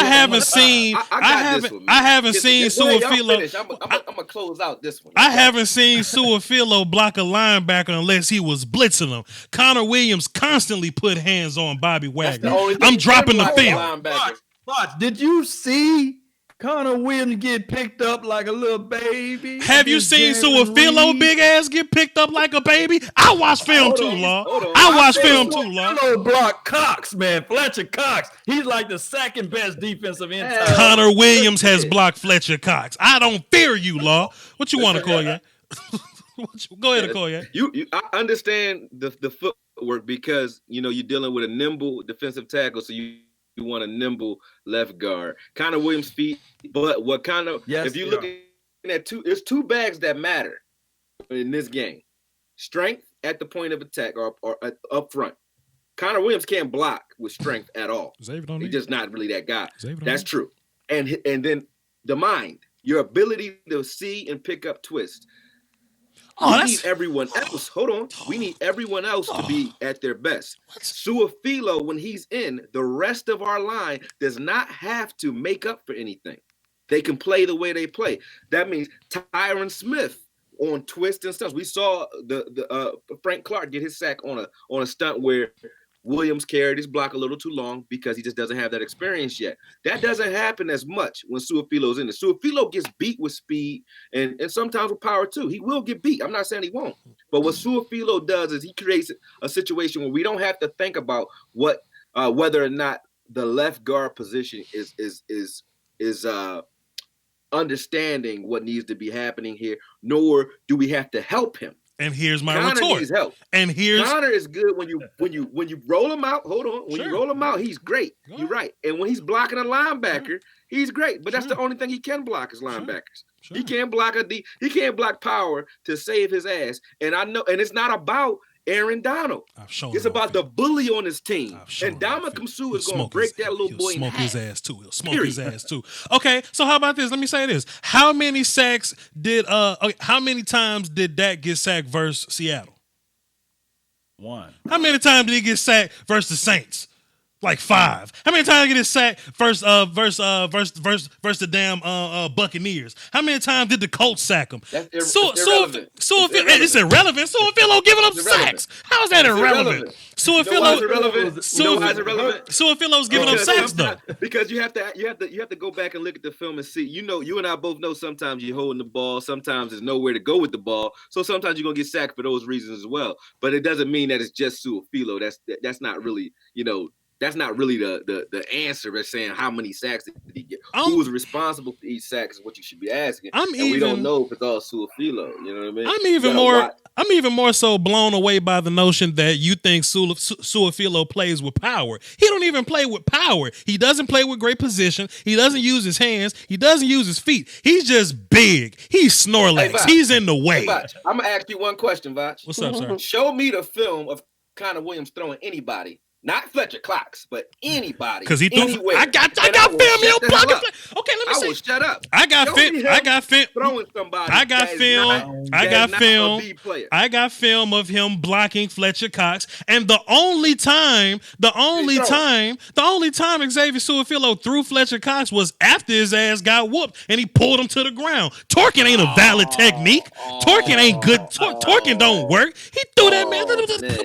B: haven't seen Su'a-Filo.
E: I'm gonna close out this one.
B: I haven't seen Su'a-Filo block a linebacker unless he was blitzing him. Connor Williams constantly put hands on Bobby Wagner. I'm dropping the film.
C: But did you see Connor Williams get picked up like a little baby?
B: Have you seen Su'a-Filo big ass get picked up like a baby? I watch film too long. I watch film too long.
C: Block Cox, man. Fletcher Cox. He's like the second best defensive end.
B: Connor Williams has blocked Fletcher Cox. I don't fear you, Law. What you want to call you? Go ahead and call you.
F: I understand the footwork because you're dealing with a nimble defensive tackle, so you want a nimble left guard. Connor Williams' feet, but what kind of if you look at there's two bags that matter in this game: strength at the point of attack or up front. Connor Williams can't block with strength at all. He's just not really that guy. That's true. And then the mind, your ability to see and pick up twists. We need everyone else. Hold on. We need everyone else to be at their best. Su'a-Filo, when he's in, the rest of our line does not have to make up for anything. They can play the way they play. That means Tyron Smith on twists and stunts. We saw the Frank Clark get his sack on a stunt where Williams carried his block a little too long because he just doesn't have that experience yet. That doesn't happen as much when Su'a-Filo's in it. Su'a-Filo gets beat with speed and sometimes with power too. He will get beat. I'm not saying he won't. But what Su'a-Filo does is he creates a situation where we don't have to think about whether or not the left guard position is understanding what needs to be happening here, nor do we have to help him.
B: And here's my
E: Connor
B: retort.
E: Needs help.
B: And
E: Connor is good when you roll him out. Hold on, when you roll him out, he's great. You're right. And when he's blocking a linebacker, he's great. But that's the only thing he can block is linebackers. He can't block he can't block power to save his ass. And I know, and it's not about Aaron Donald. It's about the bully on his team. And Ndamukong Suh is going to break that little boy in half.
B: His ass too. He'll smoke his ass too. Okay, so how about this? Let me say this. How many times did Dak get sacked versus Seattle?
C: One.
B: How many times did he get sacked versus the Saints? Like 5. How many times did he get sacked versus the damn Buccaneers? How many times did the Colts sack him?
E: It's irrelevant.
B: It's irrelevant. Su'a-Filo giving up sacks. How is that irrelevant? Su'a-Filo's giving up sacks though.
F: Because you have to go back and look at the film and see. You and I both know sometimes you're holding the ball, sometimes there's nowhere to go with the ball. So sometimes you're gonna get sacked for those reasons as well. But it doesn't mean that it's just Su'a-Filo. That's not really, that's not really the answer. They're saying how many sacks did he get? Who was responsible for each sack is what you should be asking. We don't know if it's all Su'a-Filo. You know what I mean?
B: I'm even more so blown away by the notion that you think Su'a-Filo plays with power. He don't even play with power. He doesn't play with great position. He doesn't use his hands. He doesn't use his feet. He's just big. He's Snorlax.
E: Hey,
B: he's in the way.
E: Hey, I'm gonna ask you one question, Voch.
B: What's up, sir?
E: Show me the film of Connor Williams throwing anybody. Not Fletcher Cox, but anybody.
B: Because he threw.
E: Anywhere.
B: I got film. You blocking. Okay, let me see.
E: Shut up.
B: I got film.
E: Throwing somebody.
B: I got film of him blocking Fletcher Cox. And the only time Xavier Su'a-Filo threw Fletcher Cox was after his ass got whooped and he pulled him to the ground. Torquing ain't a valid technique. Torquing ain't good. Torquing don't work. He threw that man.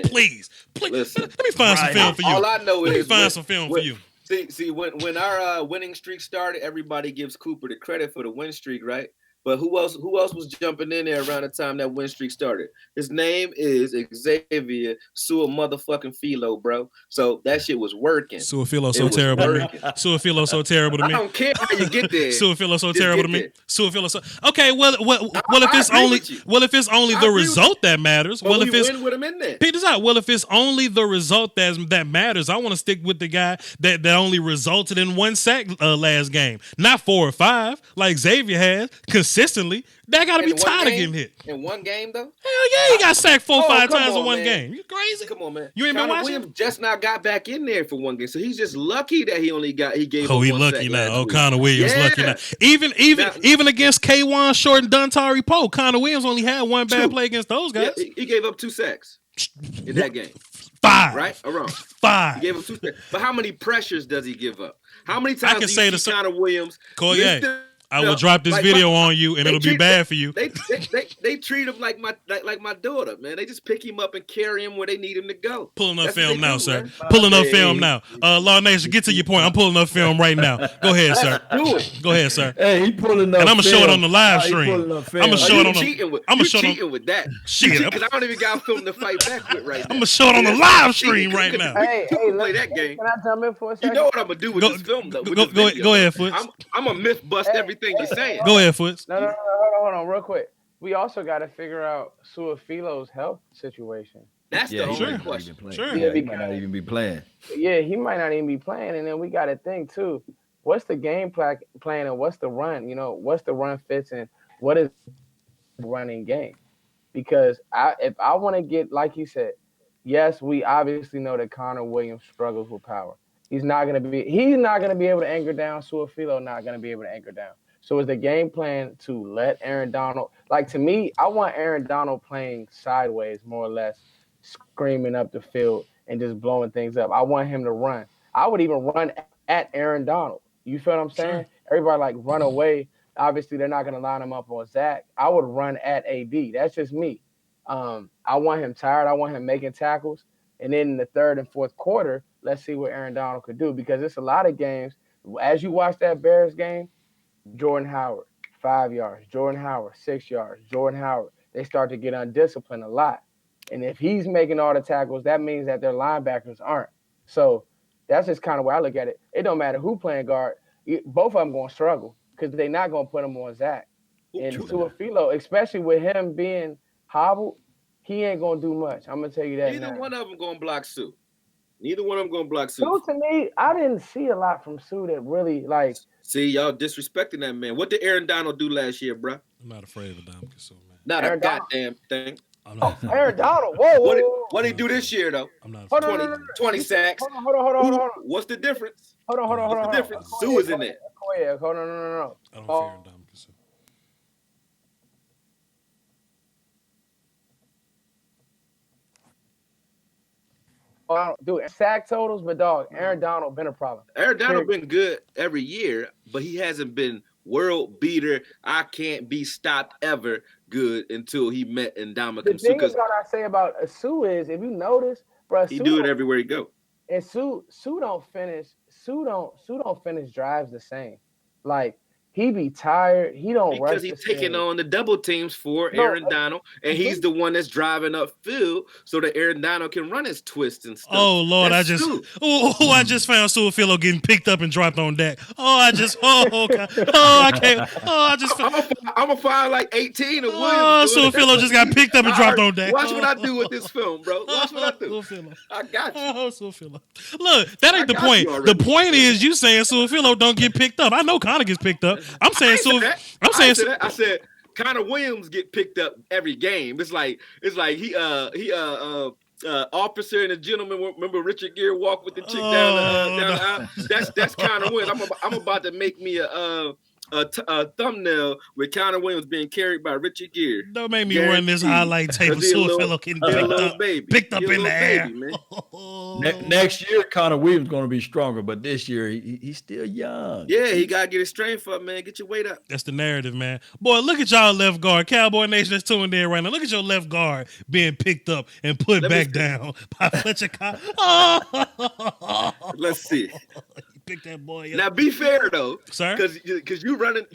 B: Please.
E: Listen,
B: let me find some film for you.
E: All I know is
B: find some film for you.
E: See, when our winning streak started, everybody gives Cooper the credit for the win streak, right? But who else was jumping in there around the time that win streak started? His name is Xavier motherfucking Filo, bro. So that shit was working.
B: Su'a-Filo so terrible to me. Su'a-Filo so terrible to me.
E: I don't care how you get there.
B: Su'a-Filo so terrible to me. Su'a-Filo so okay. Well, if it's only the result that matters. Well, if it's
E: win with him in there.
B: Peter's out. Well, if it's only the result that matters, I want to stick with the guy that only resulted in 1 sack last game, not 4 or 5 like Xavier had. consistently. That got to be tired of getting hit.
E: In one game, though?
B: Hell yeah, he got sacked 4-5 times in one game. You crazy?
E: Come on, man.
F: You ain't been watching? Williams just now got back in there for one game, so he's just lucky that he gave. Oh,
B: he lucky now. Oh, Connor Williams lucky now. Even against K1 Short and Dontari Poe, Connor Williams only had one bad play against those guys.
F: Yeah, he gave up 2 sacks in that game.
B: 5.
F: Right or wrong?
B: 5.
F: He gave up 2 sacks. But how many pressures does he give up? How many times do you see Connor Williams?
B: I will drop this video on you, and it'll be bad for you.
F: They treat him like my daughter, man. They just pick him up and carry him where they need him to go.
B: Pulling up film now, sir. Pulling up film now. Law Nation, get to your point. I'm pulling up film right now. Go ahead, sir. Go ahead, sir.
C: Hey, he pulling up.
B: And I'm gonna show it on the live stream. I'm gonna show it on the.
F: I'm cheating with that.
B: Shit,
F: because I don't even got film to fight back with right now.
B: I'm gonna show it on the live stream right now.
A: Hey,
F: play that game.
A: Can I jump in for a second?
F: You know what I'm gonna do with this film, though.
B: Go ahead, Foots.
F: I'm gonna myth bust everything you're saying.
B: Go ahead, Foots.
A: No, hold on, real quick. We also got to figure out Suafilo's health situation.
F: That's the only question.
C: Sure. Yeah, he might not even be playing.
A: Yeah, he might not even be playing. And then we got to think, too, what's the game plan and what's the run? You know, what's the run fits and what is the running game? Because if I want to get, like you said, yes, we obviously know that Connor Williams struggles with power. He's not going to be able to anchor down. Suafilo not going to be able to anchor down. So is the game plan to let Aaron Donald, like to me, I want Aaron Donald playing sideways, more or less, screaming up the field and just blowing things up. I want him to run. I would even run at Aaron Donald. You feel what I'm saying? Sure. Everybody like run away. Obviously, they're not going to line him up on Zach. I would run at AD. That's just me. I want him tired. I want him making tackles. And then in the third and fourth quarter, let's see what Aaron Donald could do because it's a lot of games. As you watch that Bears game, Jordan Howard, 5 yards. Jordan Howard, 6 yards. Jordan Howard. They start to get undisciplined a lot. And if he's making all the tackles, that means that their linebackers aren't. So that's just kind of where I look at it. It don't matter who playing guard. Both of them going to struggle because they're not going to put them on Zach. And Suafilo, especially with him being hobbled, he ain't going to do much. I'm going to tell you that
F: Neither one of them going to block Sue. Neither one of them going to block Sue.
A: Sue, to me, I didn't see a lot from Sue that really, like.
F: See, y'all disrespecting that man. What did Aaron Donald do last year, bro?
B: I'm not afraid of Ndamukong Suh, man.
F: Not Aaron a goddamn thing.
A: Aaron Donald, whoa.
F: What did he do this year, though?
B: I'm not
F: afraid. 20 sacks.
A: Hold on.
F: What's the difference?
A: Hold on.
F: What's the difference? Sue is in there.
A: Hold on, no.
B: I don't fear Ndamukong Suh.
A: Dude, sack totals, but dog, Aaron Donald been a problem.
F: Aaron Donald been good every year, but he hasn't been world beater. I can't be stopped ever good until he met Ndamukong Suh.
A: The thing about I say about Sue is, if you notice, bro,
F: he do it everywhere he go.
A: And Sue don't finish drives the same. Like he be tired. He don't rush.
F: Because he's taking on the double teams for Aaron Donald, and he's the one that's driving up field so that Aaron Donald can run his twists and stuff.
B: Oh Lord, I just found Suafilo getting picked up and dropped on deck. I can't.
F: I'm gonna find like 18 of Williams.
B: Suafilo just got picked up and dropped on deck.
F: Watch what I do with this film, bro. Watch what I do.
B: Suafilo.
F: I got you.
B: Suafilo. Look, that ain't the point. The point is you saying Suafilo don't get picked up. I know Connor gets picked up. I
F: said Connor Williams get picked up every game. It's like he officer and a gentleman. Remember Richard Gere walk with the chick down the aisle? That's Connor Williams. I'm about to make me a thumbnail with Connor Williams being carried by Richard Gere.
B: Don't make me run this highlight tape of Suafilo getting picked up in the air.
C: Next year, Connor Williams going to be stronger, but this year he's still young.
F: Yeah, he got to get his strength up, man. Get your weight up.
B: That's the narrative, man. Boy, look at y'all left guard. Cowboy Nation that's tuned in right now. Look at your left guard being picked up and put back down by Fletcher Cox.
F: Let's see.
B: Pick that boy up.
F: Now be fair though,
B: sir,
F: because you running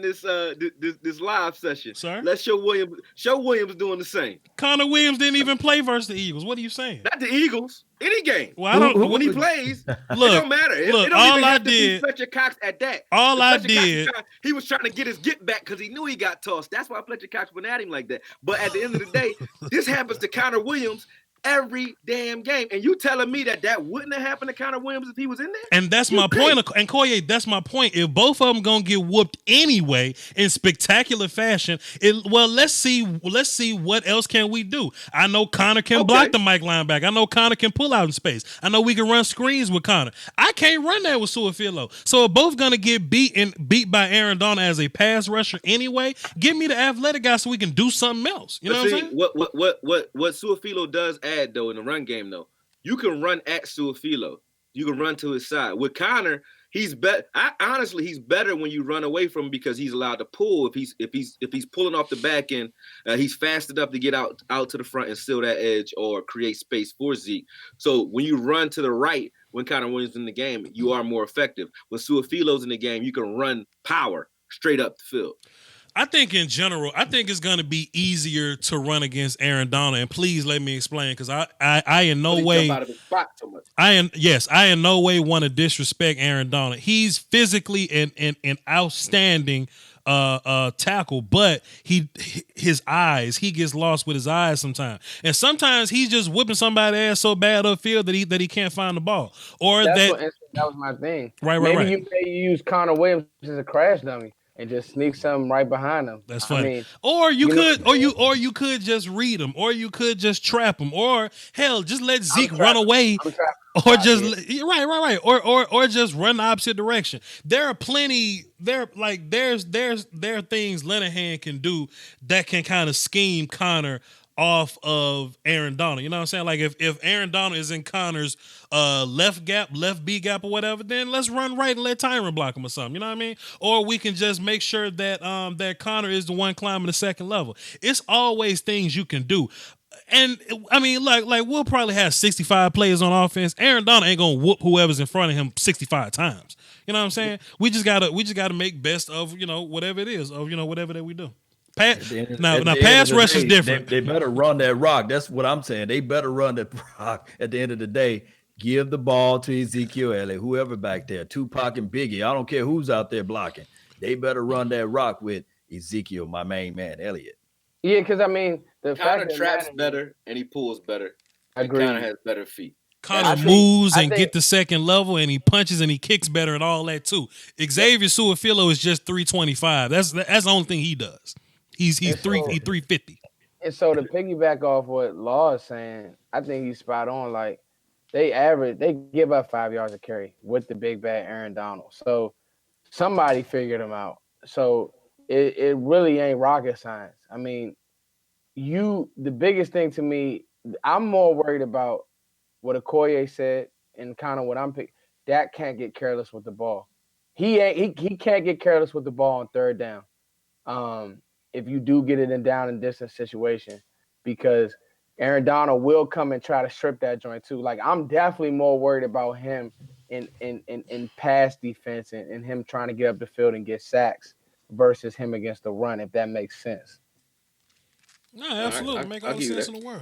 F: this this live session,
B: sir.
F: Let's show Williams doing the same.
B: Connor Williams didn't even play versus the Eagles. What are you saying?
F: Not the Eagles. Any game.
B: Well, I don't.
F: When he plays, it don't matter. It don't
B: all
F: even
B: I
F: have to
B: did.
F: be Fletcher Cox at that.
B: All I did.
F: He was trying to get his get back because he knew he got tossed. That's why Fletcher Cox went at him like that. But at the end of the day, this happens to Connor Williams every damn game. And you telling me that wouldn't have happened to Connor Williams if he was in there?
B: And that's my point. And Koye, that's my point. If both of them gonna get whooped anyway in spectacular fashion, let's see what else can we do. I know Connor can block the Mike linebacker. I know Connor can pull out in space. I know we can run screens with Connor. I can't run that with Su'a-Filo. So if both gonna get beat by Aaron Donald as a pass rusher anyway, give me the athletic guy so we can do something else. You know what I'm saying?
F: What Su'a-Filo does add though in the run game though, you can run at Su'a-Filo. You can run to his side. With Connor, he's better. Honestly, he's better when you run away from him because he's allowed to pull. If he's pulling off the back end, he's fast enough to get out to the front and seal that edge or create space for Zeke. So when you run to the right, when Connor Williams in the game, you are more effective. When Su'a-Filo's in the game, you can run power straight up the field.
B: I think in general, it's going to be easier to run against Aaron Donald. And please let me explain, because I in no way, I in no way want to disrespect Aaron Donald. He's physically an outstanding tackle, but his eyes, he gets lost with his eyes sometimes, and sometimes he's just whipping somebody's ass so bad upfield that he can't find the ball. Or
A: that was my thing.
B: Right.
A: Maybe you may use Connor Williams as a crash dummy and just sneak something right behind him.
B: That's funny. I mean, or you could just read him, or you could just trap him, or hell, just let Zeke run away, or just right, or just run the opposite direction. There are plenty. There are things Linehan can do that can kind of scheme Connor off of Aaron Donald. You know what I'm saying? Like if Aaron Donald is in Connor's left B gap or whatever, then let's run right and let Tyron block him or something. You know what I mean? Or we can just make sure that that Connor is the one climbing the second level. It's always things you can do. And I mean, like we'll probably have 65 players on offense. Aaron Donald ain't gonna whoop whoever's in front of him 65 times. You know what I'm saying? We just gotta make best of whatever it is, of whatever that we do. Pass rush is different.
C: They better run that rock. That's what I'm saying. They better run that rock. At the end of the day, give the ball to Ezekiel Elliott, whoever back there, Tupac and Biggie. I don't care who's out there blocking. They better run that rock with Ezekiel, my main man, Elliott.
A: Yeah, because I mean, the
F: Connor traps better and he pulls better. Connor has better feet.
B: Connor moves and get the second level, and he punches and he kicks better and all that too. Xavier Su'a-Filo is just 325. That's the only thing he does. He's 350.
A: And so to piggyback off what Law is saying, I think he's spot on. Like they give up 5 yards a carry with the big bad Aaron Donald. So somebody figured him out. So it really ain't rocket science. I mean, the biggest thing to me, I'm more worried about what Okoye said and kind of what I'm picking. Dak can't get careless with the ball. He can't get careless with the ball on third down. If you do get it in down and distance situation, because Aaron Donald will come and try to strip that joint too. Like, I'm definitely more worried about him in pass defense and him trying to get up the field and get sacks versus him against the run, if that makes sense.
B: No, absolutely. It makes all the sense in the world.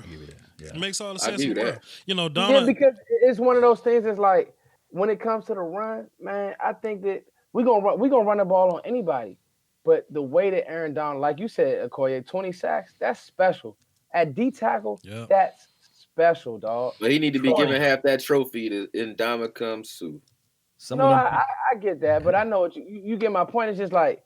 B: It makes all the sense in the world.
A: Donald. Yeah, because it's one of those things that's like, when it comes to the run, man, I think that we're gonna run the ball on anybody. But the way that Aaron Donald, like you said, Okoye, 20 sacks, that's special. At D tackle, that's special, dog.
F: But he need to be given half that trophy to Ndamukong Suh.
A: I get that, but I know what you get my point. It's just like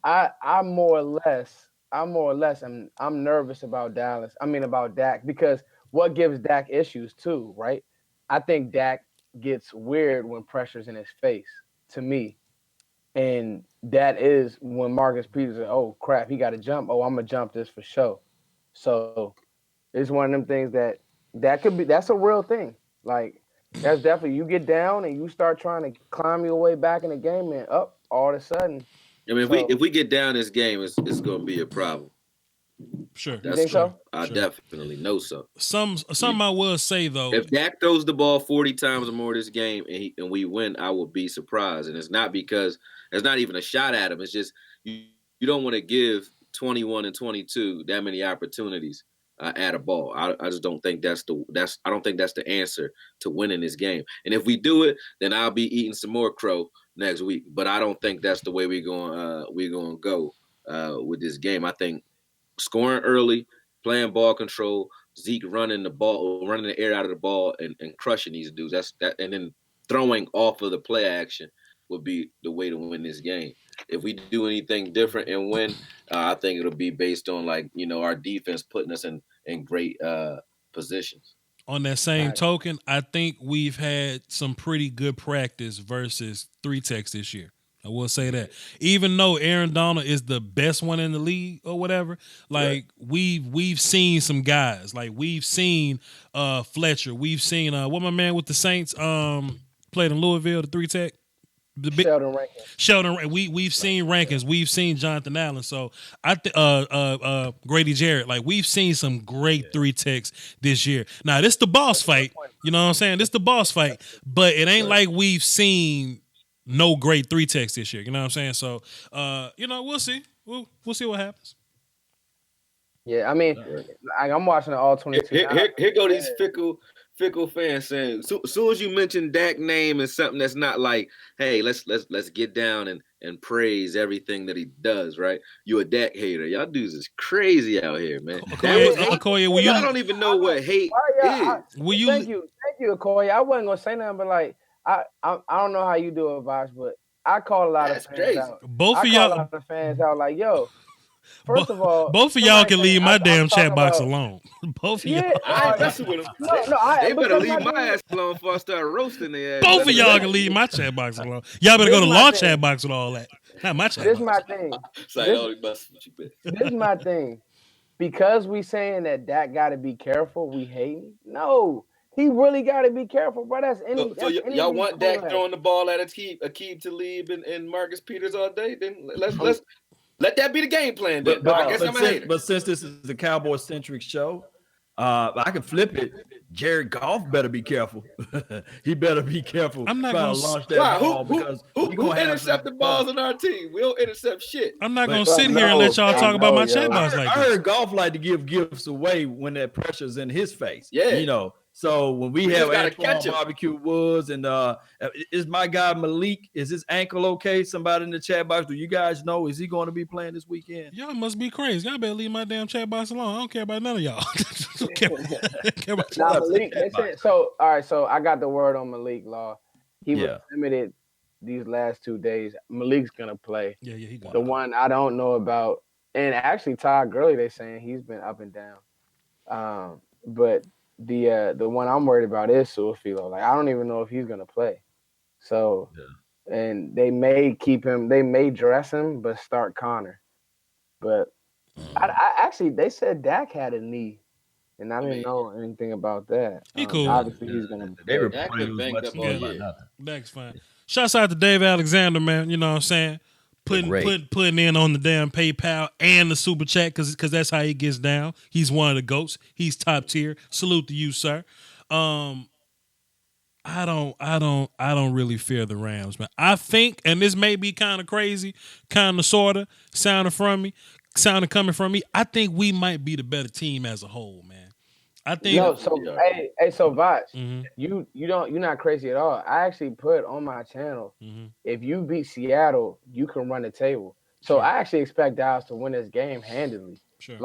A: I'm more or less, I'm nervous about about Dak, because what gives Dak issues too, right? I think Dak gets weird when pressure's in his face, to me. And that is when Marcus Peters said, oh, crap, he got to jump. Oh, I'm going to jump this for sure. So it's one of them things that's a real thing. Like, that's definitely, you get down and you start trying to climb your way back in the game, and all of a sudden.
F: I mean, if we get down this game, it's going to be a problem.
B: Sure.
A: You think so?
F: I definitely know so.
B: Something I will say, though.
F: If Dak throws the ball 40 times or more this game and we win, I will be surprised. And it's not because it's not even a shot at him. It's just you don't want to give 21 and 22 that many opportunities at a ball. I just don't think that's the answer to winning this game. And if we do it, then I'll be eating some more crow next week. But I don't think that's the way we're going to go with this game. I think scoring early playing ball control, Zeke running the air out of the ball and crushing these dudes. That's that, and then throwing off of the play action would be the way to win this game. If we do anything different and win, I think it'll be based on our defense putting us in great positions.
B: On that same token, I think we've had some pretty good practice versus 3-techs this year. I will say that. Even though Aaron Donald is the best one in the league or whatever, we've seen some guys. Like we've seen Fletcher. We've seen what my man with the Saints played in Louisville, the 3-tech. Sheldon, we've seen Rankins, we've seen Jonathan Allen. So Grady Jarrett, like we've seen some great 3-techs this year. Now this the boss fight, you know what I'm saying? This the boss fight, but it ain't like we've seen no great 3-techs this year. You know what I'm saying? So we'll see. We'll see what happens.
A: Yeah, I mean, I'm watching the all 22.
F: Here go these fickle fans saying, soon as you mention Dak name and something that's not like, hey, let's get down and praise everything that he does, right? You a Dak hater. Y'all dudes is crazy out here, man. I don't even know what hate is.
A: Thank you, Okoye. I wasn't gonna say nothing, but like I don't know how you do it, Voch, but I call a lot of fans out.
B: Both of y'all,
A: a lot of fans out like, yo. First of all,
B: both of y'all can leave my damn chat box alone. Both of y'all.
F: I ain't messing with them. They better leave my ass alone before I start roasting their ass.
B: Both of y'all can leave my chat box alone. Y'all better go to law chat box with all that. Not my chat box.
A: This is my thing. Because we saying that Dak got to be careful, we hating. No, he really got to be careful, bro.
F: Y'all want Dak throwing the ball at Aqib Talib and Marcus Peters all day? Then let's. Let that be the game plan. Then.
C: But since this is a Cowboy-centric show, I can flip it. Jared Goff better be careful. He better be careful.
B: I'm not going
C: to launch that ball
F: who intercept the balls on our team? We don't intercept shit.
B: I'm not going to sit here and let y'all talk about my chat box like this.
C: I heard Goff like to give gifts away when that pressure's in his face.
F: Yeah.
C: So when we have Antoine Barbecue Woods and is my guy Malik, is his ankle okay? Somebody in the chat box, do you guys know? Is he going to be playing this weekend?
B: Y'all must be crazy. Y'all better leave my damn chat box alone. I don't care about none of y'all. I don't care about
A: Malik, so I got the word on Malik Law. He was limited these last 2 days. Malik's gonna play.
B: Yeah, he got
A: the one I don't know about. And actually Todd Gurley, they saying he's been up and down. But the one I'm worried about is Suafilo. Like I don't even know if he's gonna play. So, and they may keep him. They may dress him, but start Connor. But I actually they said Dak had a knee, and I didn't know anything about that.
B: He cool.
A: Obviously, he's gonna.
F: Dak been banged up all year.
B: Dak's fine. Shouts out to Dave Alexander, man. You know what I'm saying? Putting in on the damn PayPal and the super chat because that's how he gets down. He's one of the GOATs. He's top tier. Salute to you, sir. I don't really fear the Rams, man. I think, and this may be kind of crazy, kind of sorta sounding coming from me. I think we might be the better team as a whole, man. I think.
A: So Voch, you're not crazy at all. I actually put on my channel, if you beat Seattle, you can run the table. So I actually expect Dallas to win this game handily.
B: Sure.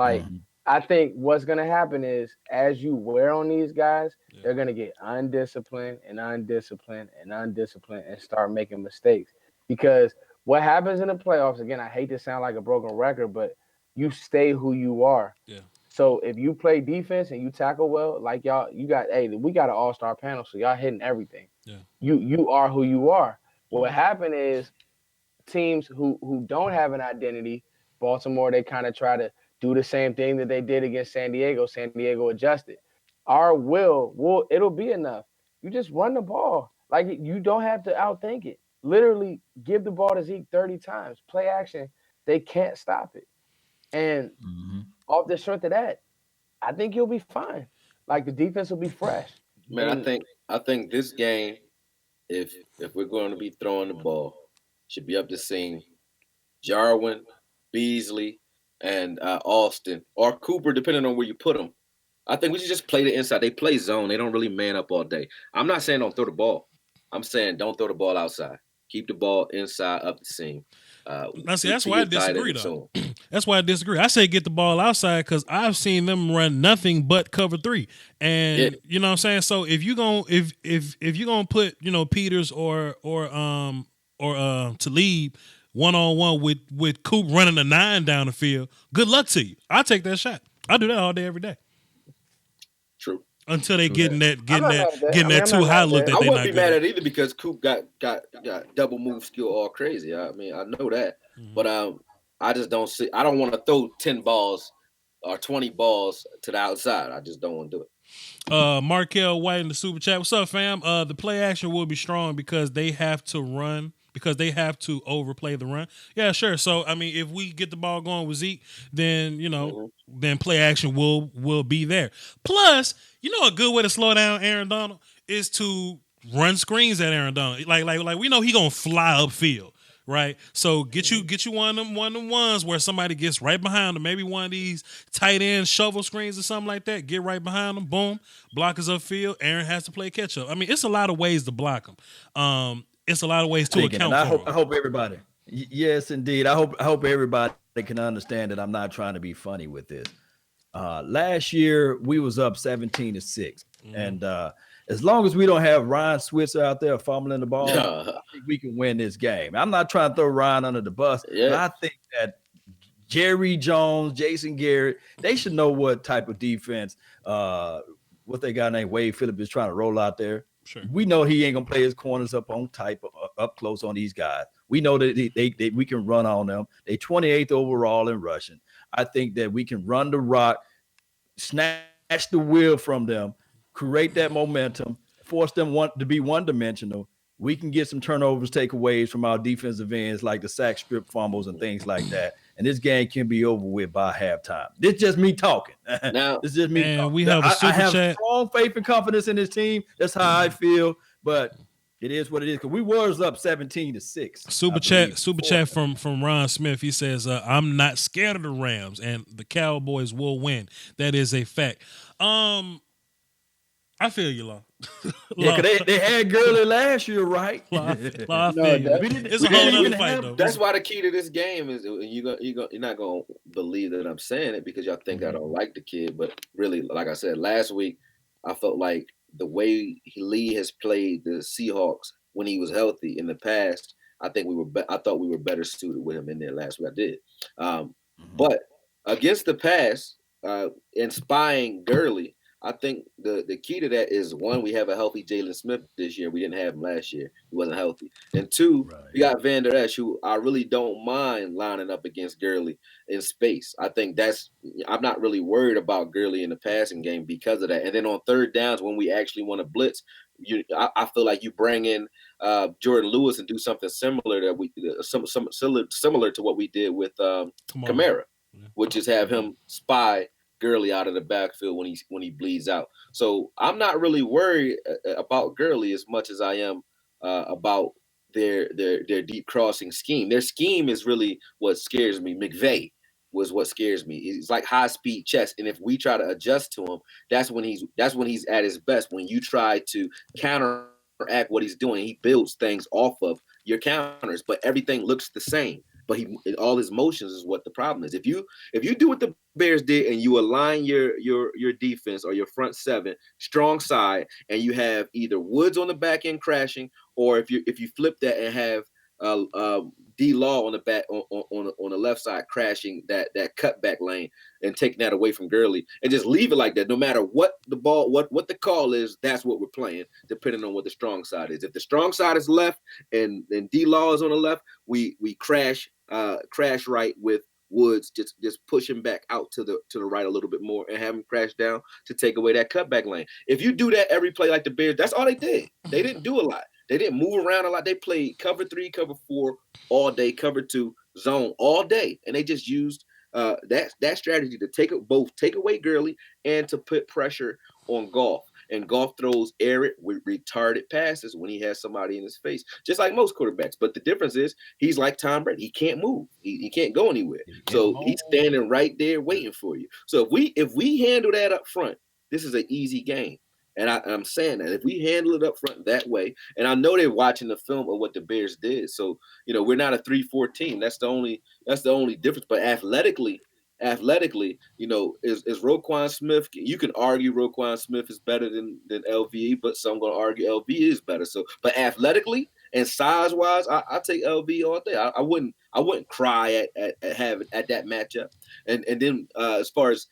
A: I think what's gonna happen is as you wear on these guys, they're gonna get undisciplined and start making mistakes. Because what happens in the playoffs, again, I hate to sound like a broken record, but you stay who you are.
B: Yeah.
A: So if you play defense and you tackle well, like we got an all-star panel, so y'all hitting everything.
B: Yeah.
A: You are who you are. What happened is teams who don't have an identity, Baltimore, they kind of try to do the same thing that they did against San Diego. San Diego adjusted. Our it'll be enough. You just run the ball. Like you don't have to outthink it. Literally give the ball to Zeke 30 times. Play action. They can't stop it. And off the strength of that, I think you'll be fine. Like the defense will be fresh.
F: Man, I think this game, if we're going to be throwing the ball, should be up to seeing Jarwin, Beasley, and Austin or Cooper, depending on where you put them. I think we should just play the inside. They play zone. They don't really man up all day. I'm not saying don't throw the ball. I'm saying don't throw the ball outside. Keep the ball inside up the seam.
B: Now, see, that's why I disagree, though. That's why I disagree. I say get the ball outside because I've seen them run nothing but cover 3, and you know what I'm saying. So if you gonna put Peters or Talib 1-on-1 with Coop running a 9 down the field, good luck to you. I take that shot. I do that all day, every day.
F: True.
B: Until they getting that too high look that
F: I
B: they
F: wouldn't
B: not
F: be
B: good
F: mad
B: at
F: it either because Coop got double move skill all crazy. I mean, I know that, but I just don't see. I don't want to throw 10 balls or 20 balls to the outside. I just don't want to do it.
B: Markel White in the super chat. What's up, fam? The play action will be strong because they have to run. Because they have to overplay the run. Yeah, sure. So I mean, if we get the ball going with Zeke, then then play action will be there. Plus, a good way to slow down Aaron Donald is to run screens at Aaron Donald. Like we know he gonna fly upfield, right? So get you one of them ones where somebody gets right behind him. Maybe one of these tight end shovel screens or something like that. Get right behind him. Boom, blockers upfield. Aaron has to play catch up. I mean, it's a lot of ways to block him. It's a lot of ways to account for.
C: I hope everybody. Yes, indeed. I hope everybody can understand that I'm not trying to be funny with this. Last year we was up 17-6, and as long as we don't have Ryan Switzer out there fumbling the ball, I think we can win this game. I'm not trying to throw Ryan under the bus, but I think that Jerry Jones, Jason Garrett, they should know what type of defense, what they got named Wade Phillips is trying to roll out there.
B: Sure.
C: We know he ain't gonna play his corners up close on these guys. We know that they we can run on them. They 28th overall in rushing. I think that we can run the rock, snatch the wheel from them, create that momentum, force them to be one-dimensional. We can get some turnovers, takeaways from our defensive ends, like the sack strip fumbles and things like that. And this game can be over with by halftime. This is just me talking.
F: Now,
C: this is just me talking.
B: We have a super
C: I have
B: chat.
C: strong faith and confidence in this team. That's how I feel. But it is what it is. Because we was up 17-6.
B: Super chat from Ron Smith. He says, "I'm not scared of the Rams, and the Cowboys will win. That is a fact." I feel you, Law.
C: Yeah, because they had Gurley last year, right?
B: I feel you. It's a whole other fight, though.
F: That's why the key to this game is you're not gonna believe that I'm saying it because y'all think I don't like the kid, but really, like I said last week, I felt like the way Lee has played the Seahawks when he was healthy in the past, I thought we were better suited with him in there last week. I did, but against the pass, and spying Gurley. I think the key to that is, one, we have a healthy Jalen Smith this year. We didn't have him last year. He wasn't healthy. And two, we got Van Der Esch, who I really don't mind lining up against Gurley in space. I think I'm not really worried about Gurley in the passing game because of that. And then on third downs, when we actually want to blitz, I feel like you bring in Jordan Lewis and do something similar similar to what we did with Kamara, which is have him spy Gurley out of the backfield when he bleeds out. So I'm not really worried about Gurley as much as I am about their deep crossing scheme. Their scheme is really what scares me. McVay was what scares me. It's like high speed chess, and if we try to adjust to him, that's when he's at his best. When you try to counteract what he's doing, he builds things off of your counters, but everything looks the same. But all his motions is what the problem is. If you do what the Bears did and you align your defense or your front seven strong side, and you have either Woods on the back end crashing, or if you flip that and have D Law on the back on the left side crashing that cutback lane and taking that away from Gurley and just leave it like that. No matter what the ball, what the call is, that's what we're playing, depending on what the strong side is. If the strong side is left and D Law is on the left, we crash right with Woods, just push him back out to the right a little bit more and have him crash down to take away that cutback lane. If you do that every play like the Bears, that's all they did. They didn't do a lot. They didn't move around a lot. They played cover 3, cover 4 all day, cover 2 zone all day, and they just used that strategy to take away Gurley and to put pressure on Goff. And Goff throws errant with retarded passes when he has somebody in his face, just like most quarterbacks. But the difference is he's like Tom Brady. He can't move. He can't go anywhere. So he's standing right there waiting for you. So if we handle that up front, this is an easy game. And I'm saying that if we handle it up front that way, and I know they're watching the film of what the Bears did, so we're not a 3-4 team. That's the only difference. But athletically, is Roquan Smith? You can argue Roquan Smith is better than LVE, but some going to argue LVE is better. So, but athletically and size wise, I take LVE all day. I wouldn't cry at that matchup. And then as far as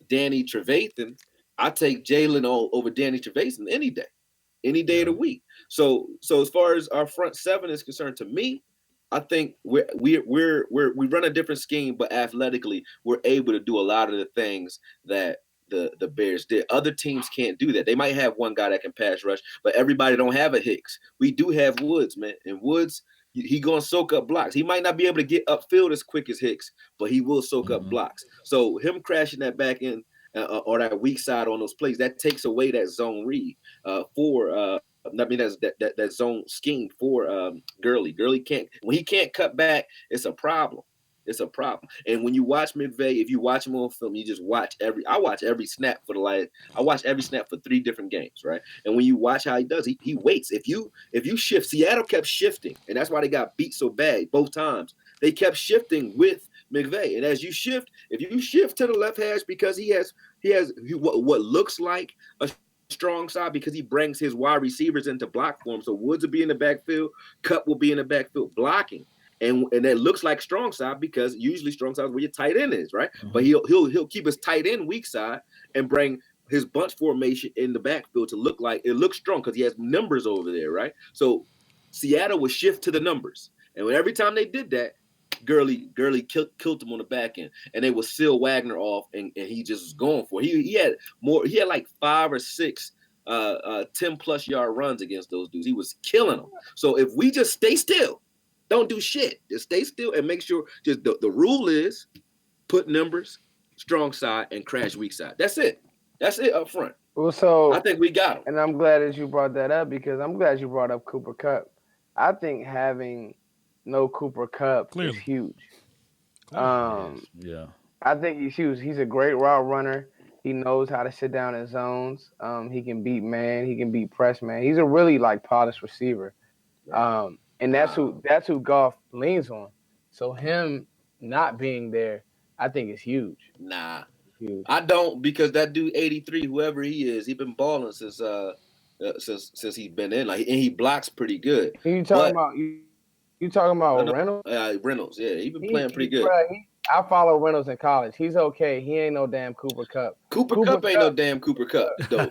F: Danny Trevathan, I take Jalen over Danny Trevathan any day of the week. So as far as our front seven is concerned, to me, I think we run a different scheme, but athletically we're able to do a lot of the things that the Bears did. Other teams can't do that. They might have one guy that can pass rush, but everybody don't have a Hicks. We do have Woods, man, and Woods, he gonna soak up blocks. He might not be able to get upfield as quick as Hicks, but he will soak up blocks. So him crashing that back in or that weak side on those plays, that takes away that zone read for that zone scheme for Gurley. Gurley when he can't cut back, it's a problem. It's a problem. And when you watch McVay, if you watch him on film, you just I watch every snap for I watch every snap for 3 different games, right? And when you watch how he does, he waits. If you shift, Seattle kept shifting, and that's why they got beat so bad both times. They kept shifting with McVay. And as you shift, if you shift to the left hash because he has what looks like a strong side, because he brings his wide receivers into block form. So Woods will be in the backfield, Cup will be in the backfield blocking. And that looks like strong side because usually strong side is where your tight end is, right? Mm-hmm. But he'll keep his tight end weak side and bring his bunch formation in the backfield to look like it looks strong because he has numbers over there, right? So Seattle would shift to the numbers. And every time they did that, Gurley killed him on the back end, and they would seal Wagner off, and he just was going for it. He had like 5 or 6 10+ yard runs against those dudes. He was killing them. So if we just stay still, don't do shit, just stay still and make sure just the rule is put numbers, strong side, and crash weak side. That's it up front.
A: Well, so
F: I think we got him.
A: And I'm glad that you brought that up because I'm glad you brought up Cooper Kupp. I think having no Cooper Kupp is huge. I think he's huge. He's a great route runner. He knows how to sit down in zones. He can beat man. He can beat press man. He's a really polished receiver. And that's who Goff leans on. So him not being there, I think is huge.
F: Nah, huge. I don't, because that dude 83, whoever he is, he been balling since he's been in. And he blocks pretty good.
A: You talking about Reynolds?
F: Reynolds, yeah, he been playing pretty good.
A: I follow Reynolds in college. He's okay. He ain't no damn Cooper Kupp.
F: Cooper Kupp ain't no damn Cooper Kupp, though.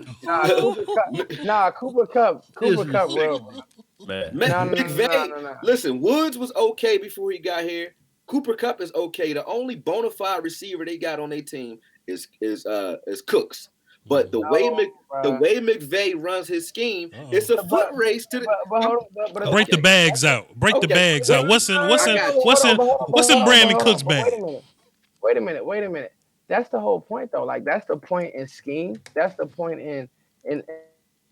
A: Cooper Kupp, bro.
F: McVay. Listen, Woods was okay before he got here. Cooper Kupp is okay. The only bona fide receiver they got on their team is Cooks. But the way McVay runs his scheme, it's a foot race to the.
B: Break the bags out. Break the bags out. What's in Brandon Cooks' bag?
A: Wait a minute. That's the whole point, though. That's the point in scheme. That's the point in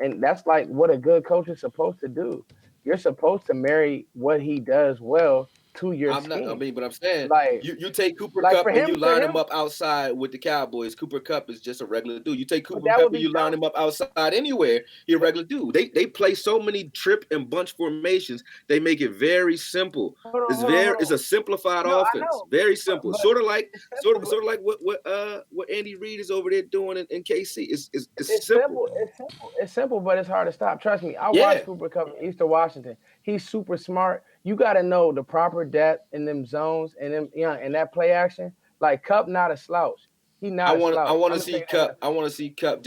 A: and that's what a good coach is supposed to do. You're supposed to marry what he does well to your scheme.
F: But I'm saying, you take Cooper Kupp and you line him up outside with the Cowboys. Cooper Kupp is just a regular dude. You take Cooper Kupp and you line him up outside anywhere, he's a regular dude. They play so many trip and bunch formations. They make it very simple. It's a simplified offense. Very simple. Sort of like what Andy Reid is over there doing in KC. It's simple.
A: It's simple, but it's hard to stop. Trust me. I watched Cooper Kupp in Eastern Washington. He's super smart. You got to know the proper depth in them zones and them, and that play action. Kupp not a slouch. He not.
F: I want to see Kupp. I want to see Kupp.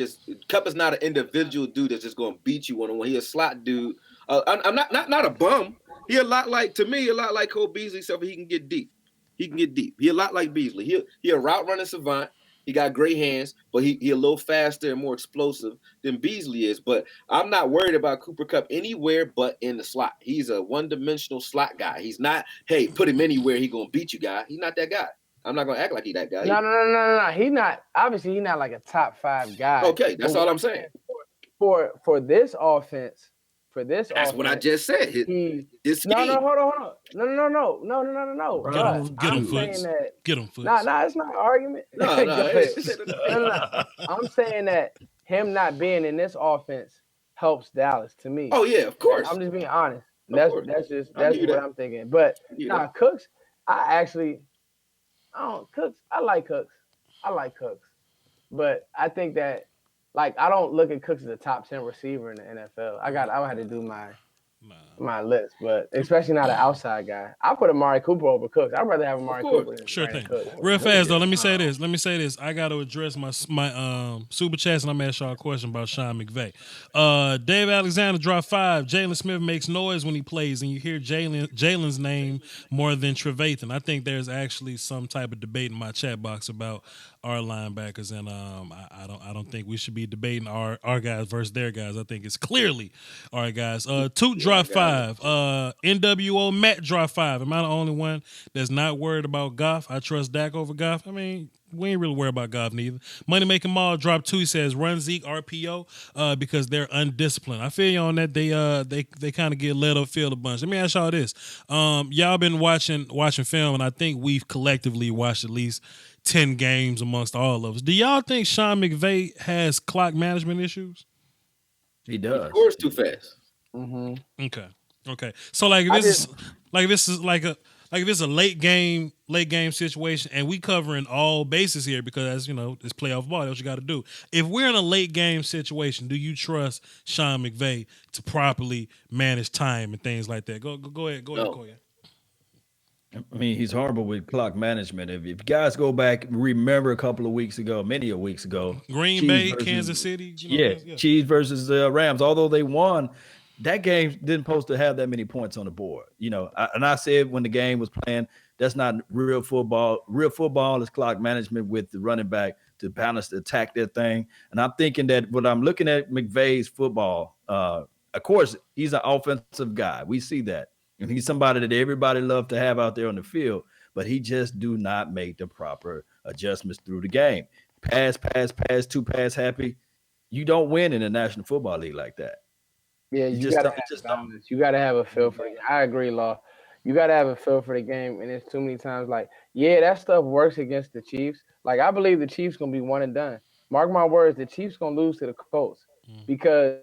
F: Kupp is not an individual dude that's just going to beat you one-on-one. He a slot dude. I'm not a bum. He a lot like Cole Beasley, except he can get deep. He a lot like Beasley. He a route running savant. He got great hands, but he a little faster and more explosive than Beasley is. But I'm not worried about Cooper Kupp anywhere but in the slot. He's a one-dimensional slot guy. He's not, hey, put him anywhere, he going to beat you guy. He's not that guy. I'm not going to act like he's that guy.
A: No. He not, obviously, he's not like a top 5 guy.
F: Okay, that's all I'm saying.
A: For this offense, that's
F: what I just said. Hold
A: on. No.
B: Get him, Foots.
A: Nah, it's not an argument.
F: No.
A: I'm saying that him not being in this offense helps Dallas to me.
E: Oh yeah, of course.
A: I'm just being honest. That's what I'm thinking. But Cooks, I like Cooks. I like Cooks. But I think that I don't look at Cooks as a top 10 receiver in the NFL. I would have to do my list, but especially not an outside guy. I put Amari Cooper over Cooks. I'd rather have Amari Cooper than
B: Sure
A: Brandon
B: thing.
A: Cooks.
B: Real fast though, let me say this. I got to address my super chats, and I'm gonna ask y'all a question about Sean McVay. Dave Alexander dropped 5. Jalen Smith makes noise when he plays, and you hear Jalen's name more than Trevathan. I think there's actually some type of debate in my chat box about our linebackers, and I don't think we should be debating our guys versus their guys. I think it's clearly our guys. Toot dropped 5. NWO Matt dropped 5. Am I the only one that's not worried about Goff? I trust Dak over Goff. I mean, we ain't really worried about Goff neither. Moneymaking Mall dropped 2. He says run Zeke RPO because they're undisciplined. I feel you on that. They kind of get led upfield a bunch. Let me ask y'all this. Y'all been watching film, and I think we've collectively watched at least 10 games amongst all of us. Do y'all think Sean McVay has clock management issues?
C: He does.
E: He scores too fast.
A: Mm-hmm.
B: Okay. So if it's a late game situation, and we covering all bases here because, as you know, it's playoff ball. That's what you got to do. If we're in a late game situation, do you trust Sean McVay to properly manage time and things like that? Go ahead, Koya.
C: I mean, he's horrible with clock management. If you guys go back, remember a couple of weeks ago, many weeks ago,
B: Green Bay, Kansas City.
C: Chiefs versus the Rams. Although they won, that game didn't supposed to have that many points on the board. I said when the game was playing, that's not real football. Real football is clock management with the running back to balance to attack that thing. And I'm thinking that when I'm looking at McVay's football, of course, he's an offensive guy. We see that. And he's somebody that everybody loves to have out there on the field, but he just do not make the proper adjustments through the game. Pass, 2 pass happy. You don't win in the National Football League like that.
A: Yeah, you got to have balance. You got to have a feel for it. I agree, Law. You got to have a feel for the game, and it's too many times that stuff works against the Chiefs. I believe the Chiefs going to be one and done. Mark my words, the Chiefs going to lose to the Colts because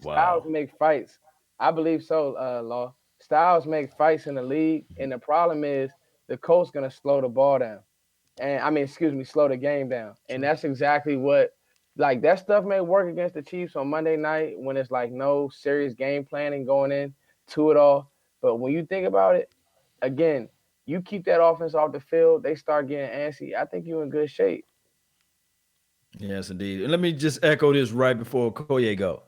A: styles make fights. I believe so, Law. Styles make fights in the league, and the problem is the Colts going to slow the ball down. Slow the game down. And that's exactly what, that stuff may work against the Chiefs on Monday night when it's no serious game planning going in to it all. But when you think about it, again, you keep that offense off the field, they start getting antsy. I think you're in good shape.
C: Yes, indeed. And let me just echo this right before Koye go.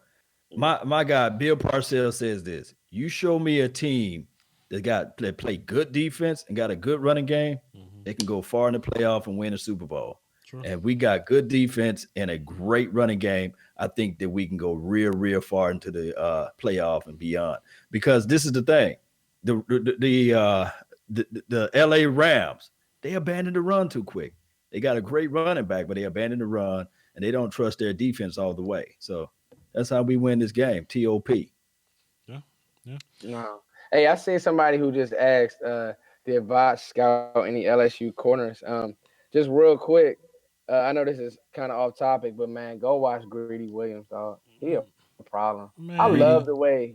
C: My guy, Bill Parcells says this. You show me a team that play good defense and got a good running game, they can go far in the playoff and win a Super Bowl. Sure. And we got good defense and a great running game. I think that we can go real far into the playoff and beyond. Because this is the thing. The LA Rams, they abandoned the run too quick. They got a great running back, but they abandoned the run and they don't trust their defense all the way. So that's how we win this game. TOP.
B: Yeah.
A: No. Hey, I seen somebody who just asked, did Voch scout any LSU corners? Just real quick, I know this is kind of off topic, but man, go watch Greedy Williams, dog. He a problem. Man. I love the way,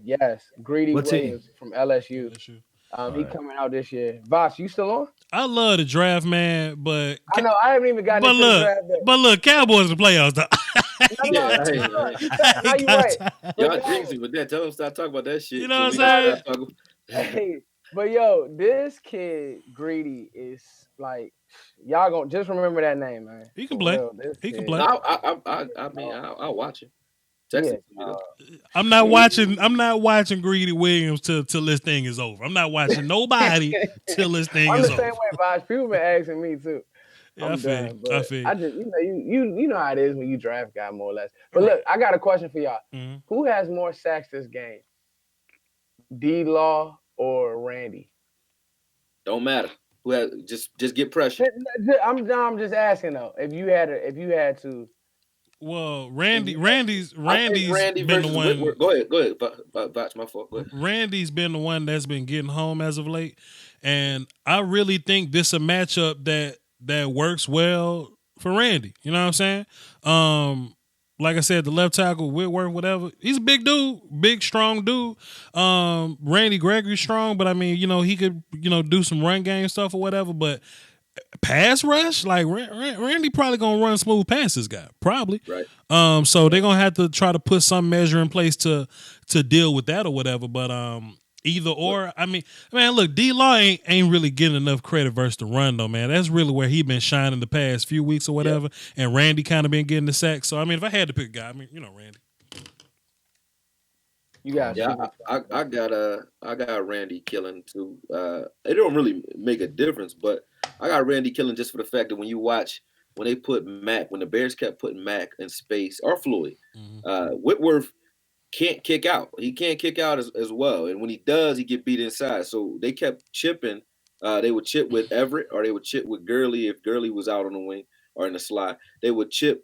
A: Greedy Williams from LSU. He coming out this year. Voch, you still on?
B: I love the draft, man, but
A: I know I haven't even gotten into the draft yet.
B: But look, Cowboys in the playoffs, though.
A: You right.
E: Y'all jinxy with that. Tell them stop talking about that shit.
B: You know what I'm saying?
A: Hey, but yo, this kid Greedy is y'all gonna just remember that name, man.
B: He can play. He can play.
E: I'll watch it.
B: I'm not watching Greedy Williams till this thing is over. I'm not watching nobody till this thing is over.
A: I'm the same way, Voch. People been asking me too.
B: Yeah, I feel.
A: I just you know how it is when you draft guy more or less. But look, I got a question for y'all. Mm-hmm. Who has more sacks this game? D-Law or Randy?
E: Don't matter. Who has just get pressure.
A: I'm just asking though. If you had to.
B: Well, Randy's been the one.
E: Go ahead. Voch, my fault. Go ahead.
B: Randy's been the one that's been getting home as of late, and I really think this is a matchup that works well for Randy. You know what I'm saying? like I said, the left tackle, Whitworth, whatever. He's a big dude, big, strong dude. Randy Gregory's strong, but I mean, he could, do some run game stuff or whatever. But pass rush, like Randy probably gonna run smooth past this guy, probably.
F: Right.
B: So they're gonna have to try to put some measure in place to deal with that or whatever. But either or, I mean, man, look, D-Law ain't really getting enough credit versus the run though, man. That's really where he been shining the past few weeks or whatever. Yeah. And Randy kind of been getting the sack. So I mean, if I had to pick a guy, I mean, Randy.
A: You got
F: I got Randy killing too. It don't really make a difference, but I got Randy killing just for the fact that when you watch when they put Mac, when the Bears kept putting Mac in space or Floyd, Whitworth can't kick out. He can't kick out as well. And when he does, he get beat inside. So they kept chipping. They would chip with Everett or they would chip with Gurley if Gurley was out on the wing or in the slot. They would chip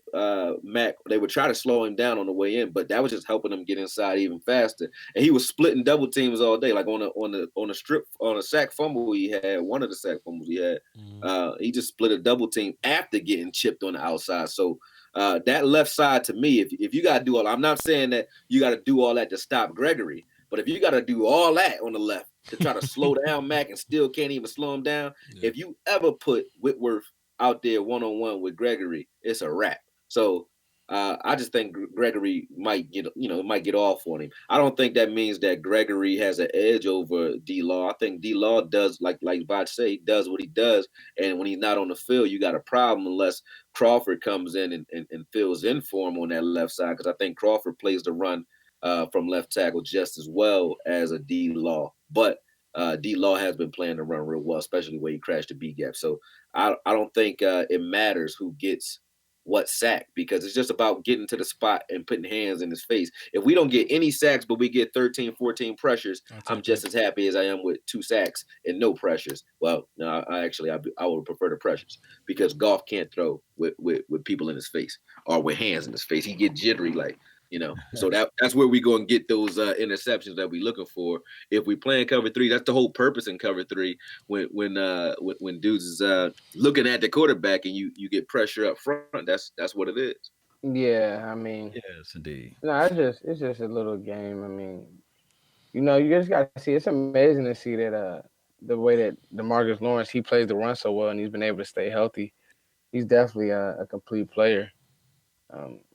F: Mac. They would try to slow him down on the way in, but that was just helping him get inside even faster. And he was splitting double teams all day, like on a sack fumble he had, one of the sack fumbles he had. He just split a double team after getting chipped on the outside. So that left side to me, if you got to do all, I'm not saying that you got to do all that to stop Gregory, but if you got to do all that on the left to try to slow down Mac and still can't even slow him down, if you ever put Whitworth out there one-on-one with Gregory, it's a wrap. So I just think Gregory might get off on him. I don't think that means that Gregory has an edge over D-Law. I think D-Law does, like Voch say, he does what he does. And when he's not on the field, you got a problem unless Crawford comes in and fills in for him on that left side. Because I think Crawford plays the run from left tackle just as well as a D-Law. But D-Law has been playing the run real well, especially where he crashed the B gap. So I don't think it matters who gets what sack because it's just about getting to the spot and putting hands in his face. If we don't get any sacks, but we get 13, 14 pressures, I'm just as happy as I am with 2 sacks and no pressures. Well, no, I would prefer the pressures because Goff can't throw with people in his face or with hands in his face. He get jittery so that's where we go and get those interceptions that we're looking for. If we play in cover 3, that's the whole purpose in cover 3. When dudes is looking at the quarterback and you get pressure up front, that's what it is.
A: Yeah, I mean,
C: yes, indeed.
A: No, it's just a little game. I mean, you just got to see. It's amazing to see that the way that DeMarcus Lawrence he plays the run so well and he's been able to stay healthy. He's definitely a complete player.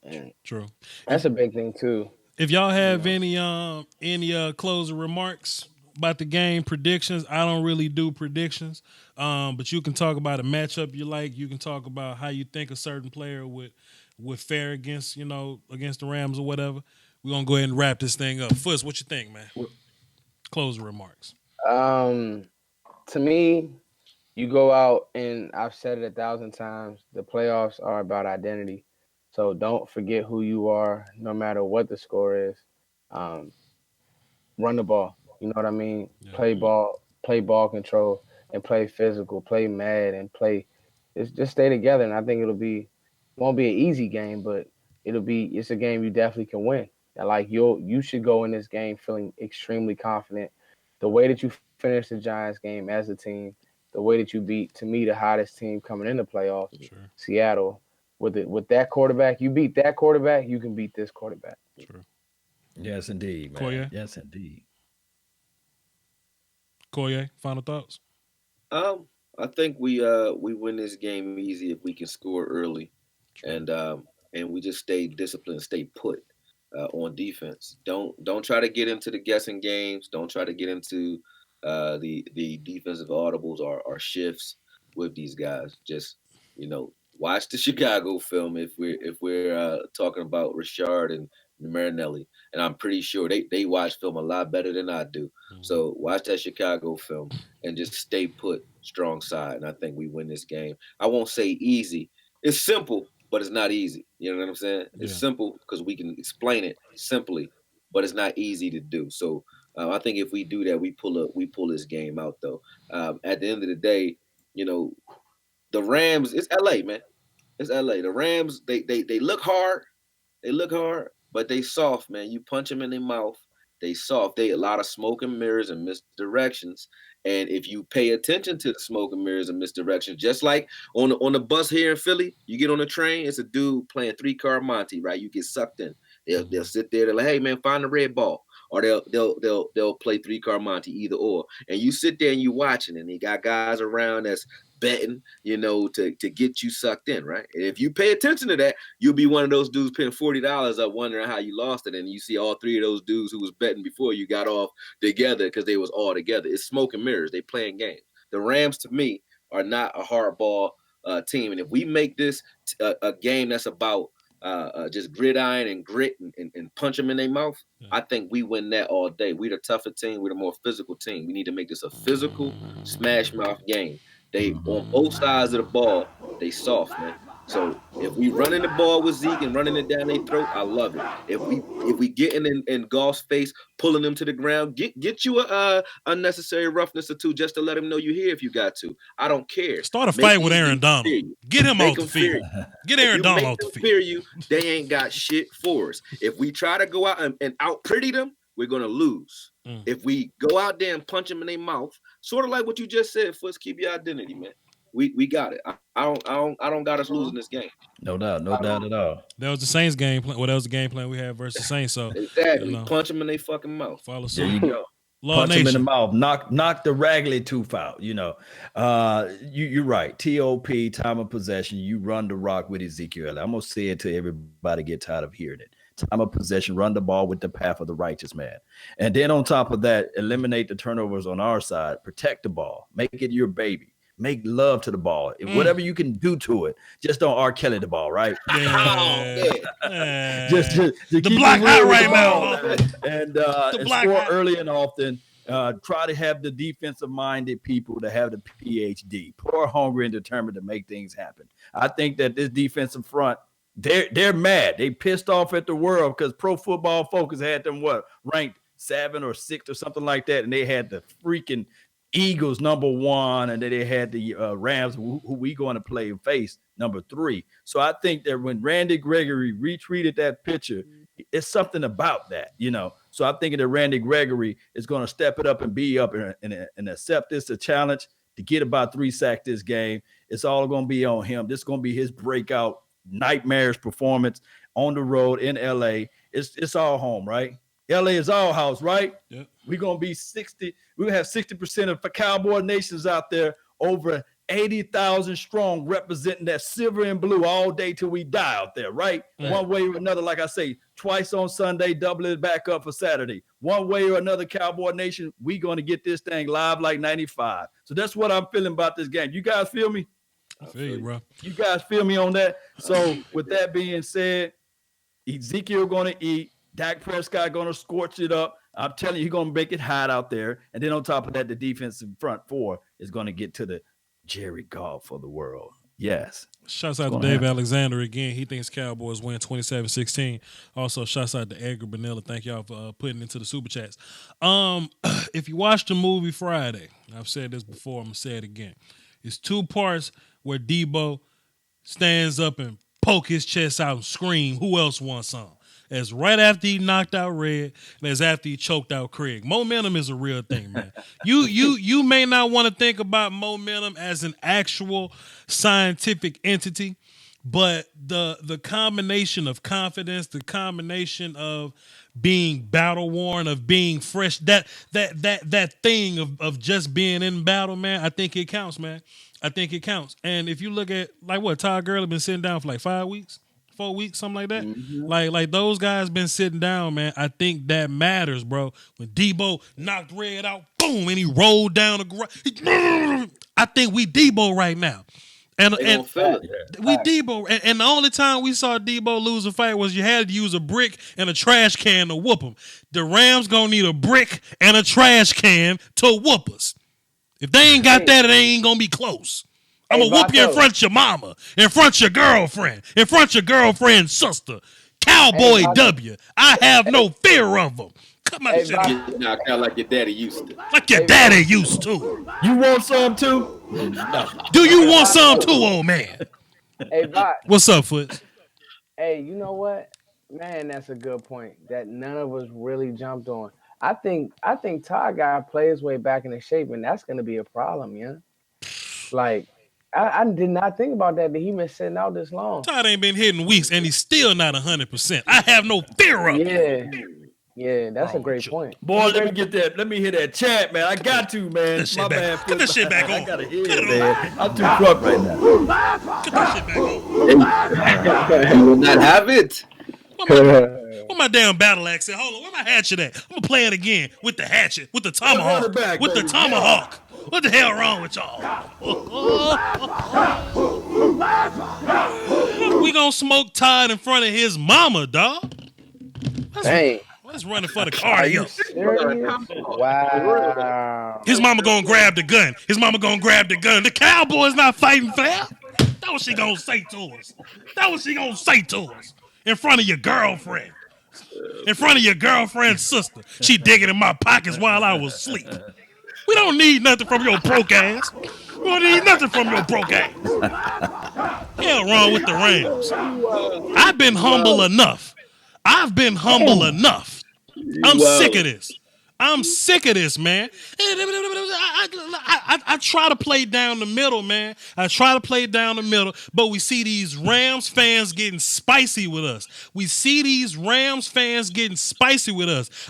A: And
B: True.
A: That's a big thing too.
B: If y'all have any closing remarks about the game, predictions, I don't really do predictions. But you can talk about a matchup you like. You can talk about how you think a certain player would fare against the Rams or whatever. We're gonna go ahead and wrap this thing up. Fuss, what you think, man? Closing remarks.
A: To me, you go out and I've said it 1,000 times. The playoffs are about identity. So don't forget who you are, no matter what the score is. Run the ball. You know what I mean? Yeah. Play ball control, and play physical. Play mad and play. Just stay together. And I think won't be an easy game, but it's a game you definitely can win. And like you should go in this game feeling extremely confident. The way that you finished the Giants game as a team, the way that you beat, to me, the hottest team coming in the playoffs, sure. Seattle. With that quarterback, you beat that quarterback, you can beat this quarterback.
B: True.
C: Yes, indeed, man. Koye? Yes, indeed.
B: Koye, final thoughts?
F: I think we win this game easy if we can score early, and we just stay disciplined, stay put on defense. Don't try to get into the guessing games. Don't try to get into the defensive audibles or shifts with these guys. Just watch the Chicago film if we're talking about Richard and Marinelli, and I'm pretty sure they watch film a lot better than I do. Mm-hmm. So watch that Chicago film and just stay put, strong side, and I think we win this game. I won't say easy. It's simple, but it's not easy. You know what I'm saying? It's simple because we can explain it simply, but it's not easy to do. So I think if we do that, we pull this game out though. At the end of the day, the Rams, it's LA, man. It's LA. The Rams, they look hard. They look hard, but they soft, man. You punch them in their mouth, they soft. They a lot of smoke and mirrors and misdirections. And if you pay attention to the smoke and mirrors and misdirection, just like on the bus here in Philly, you get on the train, it's a dude playing 3-card Monte, right? You get sucked in. They'll sit there, they're like, hey man, find the red ball. Or they'll play 3-card Monte, either or. And you sit there and you watching, and they got guys around that's betting, to get you sucked in, right? And if you pay attention to that, you'll be one of those dudes paying $40 up wondering how you lost it. And you see all three of those dudes who was betting before you got off together because they was all together. It's smoke and mirrors. They playing games. The Rams, to me, are not a hardball team. And if we make this a game that's about just gridiron and grit and punch them in their mouth, I think we win that all day. We're the tougher team. We're the more physical team. We need to make this a physical smash mouth game. They on both sides of the ball, they soft, man. So if we running the ball with Zeke and running it down their throat, I love it. If we getting in Goff's face, pulling them to the ground, get you a unnecessary roughness or two just to let him know you're here if you got to. I don't care.
B: Start a fight with Aaron Donald. Get him off the field. Get Aaron Donald off the field.
F: Fear you, they ain't got shit for us. If we try to go out and out pretty them, we're gonna lose. If we go out there and punch them in their mouth, sort of like what you just said, Foots, keep your identity, man. We got it. I don't got us losing this game.
C: No doubt at all.
B: That was the Saints game plan. Well, that was the game plan we had versus Saints. So
F: exactly, punch them in their fucking mouth.
B: Follow suit.
C: There you go. Punch them in the mouth. Knock the raggedy tooth out. You're right. TOP, time of possession. You run the rock with Ezekiel. I'm gonna say it till everybody get tired of hearing it. Time of possession, run the ball with the path of the righteous man. And then on top of that, eliminate the turnovers on our side, protect the ball, make it your baby, make love to the ball. Whatever you can do to it, just don't R. Kelly the ball, right? Just
B: the black hot right now.
C: And score early and often. Try to have the defensive-minded people to have the PhD, poor, hungry, and determined to make things happen. I think that this defensive front, they're mad. They pissed off at the world because Pro Football Focus had them ranked 7 or 6 or something like that, and they had the freaking Eagles #1, and then they had the Rams, who we going to play and face, #3. So I think that when Randy Gregory retweeted that picture, it's something about that, So I'm thinking that Randy Gregory is going to step it up and be up and accept this a challenge to get about 3 sacks this game. It's all going to be on him. This is going to be his breakout nightmarish performance on the road in LA. It's all home, right? LA is our house, right?
B: Yep.
C: We're gonna be 60. We have 60% of the Cowboy nations out there, over 80,000 strong, representing that silver and blue all day till we die out there, right? One way or another, like I say, twice on Sunday, double it back up for Saturday. One way or another, Cowboy Nation, we gonna get this thing live like 95. So that's what I'm feeling about this game. You guys feel me?
B: I feel you, bro.
C: You guys feel me on that? So with that being said, Ezekiel gonna eat. Dak Prescott gonna scorch it up. I'm telling you, he's gonna make it hot out there. And then on top of that, the defensive front four is gonna get to the Jerry Goff of the world. Yes.
B: Shouts out to Dave Alexander again. He thinks Cowboys win 27-16. Also, shouts out to Edgar Benilla. Thank y'all for putting into the super chats. If you watch the movie Friday, I've said this before, I'm gonna say it again. It's 2 parts where Debo stands up and poke his chest out and scream, "Who else wants some?" As right after he knocked out Red, and as after he choked out Craig. Momentum is a real thing, man. You may not want to think about momentum as an actual scientific entity, but the combination of confidence, the combination of being battle worn, of being fresh, that thing of just being in battle, man, I think it counts, man. I think it counts. And if you look at, Todd Gurley been sitting down for 5 weeks, 4 weeks, something like that. Mm-hmm. Like those guys been sitting down, man. I think that matters, bro. When Debo knocked Red out, boom, and he rolled down the ground. I think we Debo right now. And we Debo. And the only time we saw Debo lose a fight was you had to use a brick and a trash can to whoop him. The Rams gonna need a brick and a trash can to whoop us. If they ain't got that, it ain't gonna be close. I'm gonna whoop you in front of your mama, in front of your girlfriend, in front of your girlfriend's sister. Cowboy W. I have no fear of them. Come on,
F: get knocked out like your daddy used to.
B: Like your daddy used to.
C: You want some too?
B: No. Do you want some too, old man?
A: Hey, Voch.
B: What's up, Foots?
A: Hey, you know what? Man, that's a good point that none of us really jumped on. I think Todd got to play his way back into shape, and that's going to be a problem, yeah. Like, I did not think about that he been sitting out this long.
B: Todd ain't been hitting weeks, and he's still not 100%. I have no fear of
A: it. Yeah, that's a great point.
C: Boy, let me get that. Let me hear that chant, man. I got to, man.
B: My man. Put that shit back on.
C: I gotta hear it, man. I'm too drunk right now.
B: Put that shit back
F: on. You will not have it.
B: Where my damn battle axe at? Hold on, where my hatchet at? I'm gonna play it again with the hatchet, with the tomahawk, with the tomahawk. What the hell wrong with y'all? We gonna smoke Todd in front of his mama, dog.
A: Hey,
B: let's run it for the cardio.
A: Wow.
B: His mama gonna grab the gun. The Cowboys not fighting fair. That's what she gonna say to us. In front of your girlfriend. In front of your girlfriend's sister. She digging in my pockets while I was asleep. We don't need nothing from your broke ass. Hell wrong with the Rams. I've been humble enough. I'm sick of this. Man. I try to play down the middle, man. But we see these Rams fans getting spicy with us.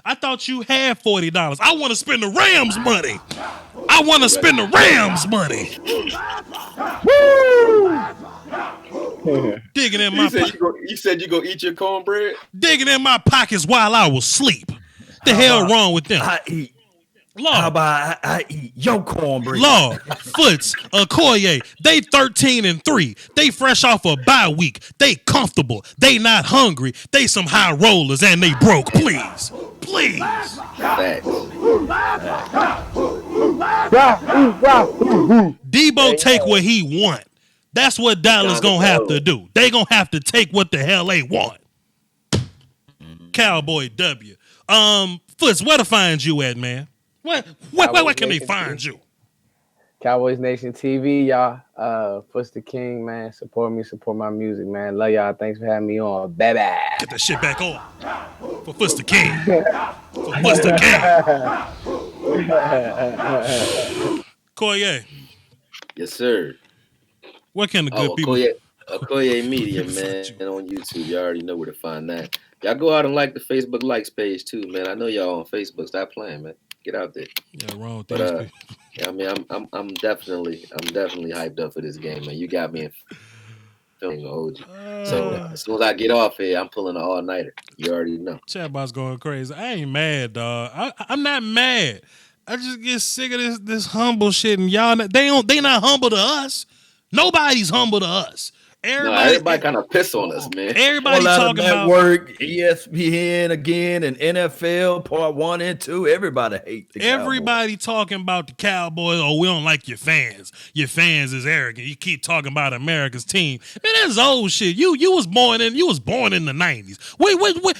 B: I thought you had $40. I want to spend the Rams money. Woo! Digging in my pockets.
F: You said you go eat your cornbread?
B: Digging in my pockets while I was asleep. The hell wrong with them?
C: I eat. Lord. How about I eat your cornbread?
B: Lord, Foots, Okoye, they 13-3. They fresh off a bye week. They comfortable. They not hungry. They some high rollers and they broke. Please. Debo take what he want. That's what Dallas gonna have to do. They gonna have to take what the hell they want. Cowboy W. Foots, where to find you at, man? Where can they find you?
A: Cowboys Nation TV, y'all. Foots the King, man. Support me, support my music, man. Love y'all. Thanks for having me on. Bye bye.
B: Get that shit back on. For Foots the King. Koye.
F: Yes, sir.
B: Where can the good people?
F: Okoye Media, man, on YouTube. You already know where to find that. Y'all go out and like the Facebook likes page too, man. I know y'all on Facebook. Stop playing, man. Get out there.
B: Yeah, wrong with
F: that. Yeah, I mean, I'm definitely hyped up for this game, man. You got me in feeling hold you. So as soon as I get off here, I'm pulling an all-nighter. You already know.
B: Chatbot's going crazy. I ain't mad, dog. I'm not mad. I just get sick of this humble shit, and y'all they not humble to us. Nobody's humble to us.
F: Everybody kind of piss on us, man.
B: Everybody talking about
C: network, ESPN again, and NFL part 1 and 2. Everybody hate the
B: Everybody
C: Cowboys.
B: Talking about the Cowboys. Oh, we don't like your fans. Your fans is arrogant. You keep talking about America's team. Man, that's old shit. You was born in the 90s.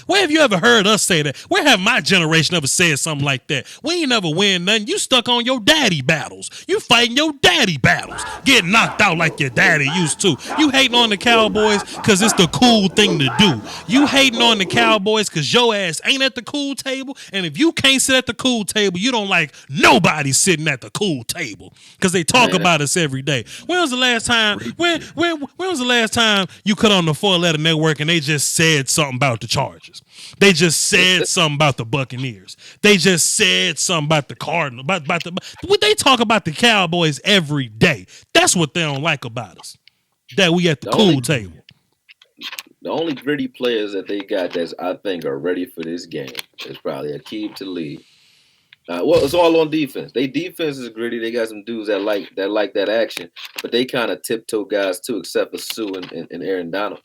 B: Where have you ever heard us say that? Where have my generation ever said something like that? We ain't never win nothing. You stuck on your daddy battles. You fighting your daddy battles. Getting knocked out like your daddy used to. You hate on the Cowboys because it's the cool thing to do. You hating on the Cowboys because your ass ain't at the cool table, and if you can't sit at the cool table, you don't like nobody sitting at the cool table because they talk about us every day. When was the last time? When was the last time you cut on the 4-letter network and they just said something about the Chargers? They just said something about the Buccaneers. They just said something about the Cardinals. What they talk about the Cowboys every day. That's what they don't like about us. That we at the cool table.
F: The only gritty players that they got that I think are ready for this game is probably Aqib Talib. Well, it's all on defense. They defense is gritty. They got some dudes that like that action, but they kind of tiptoe guys too, except for Sue and Aaron Donald.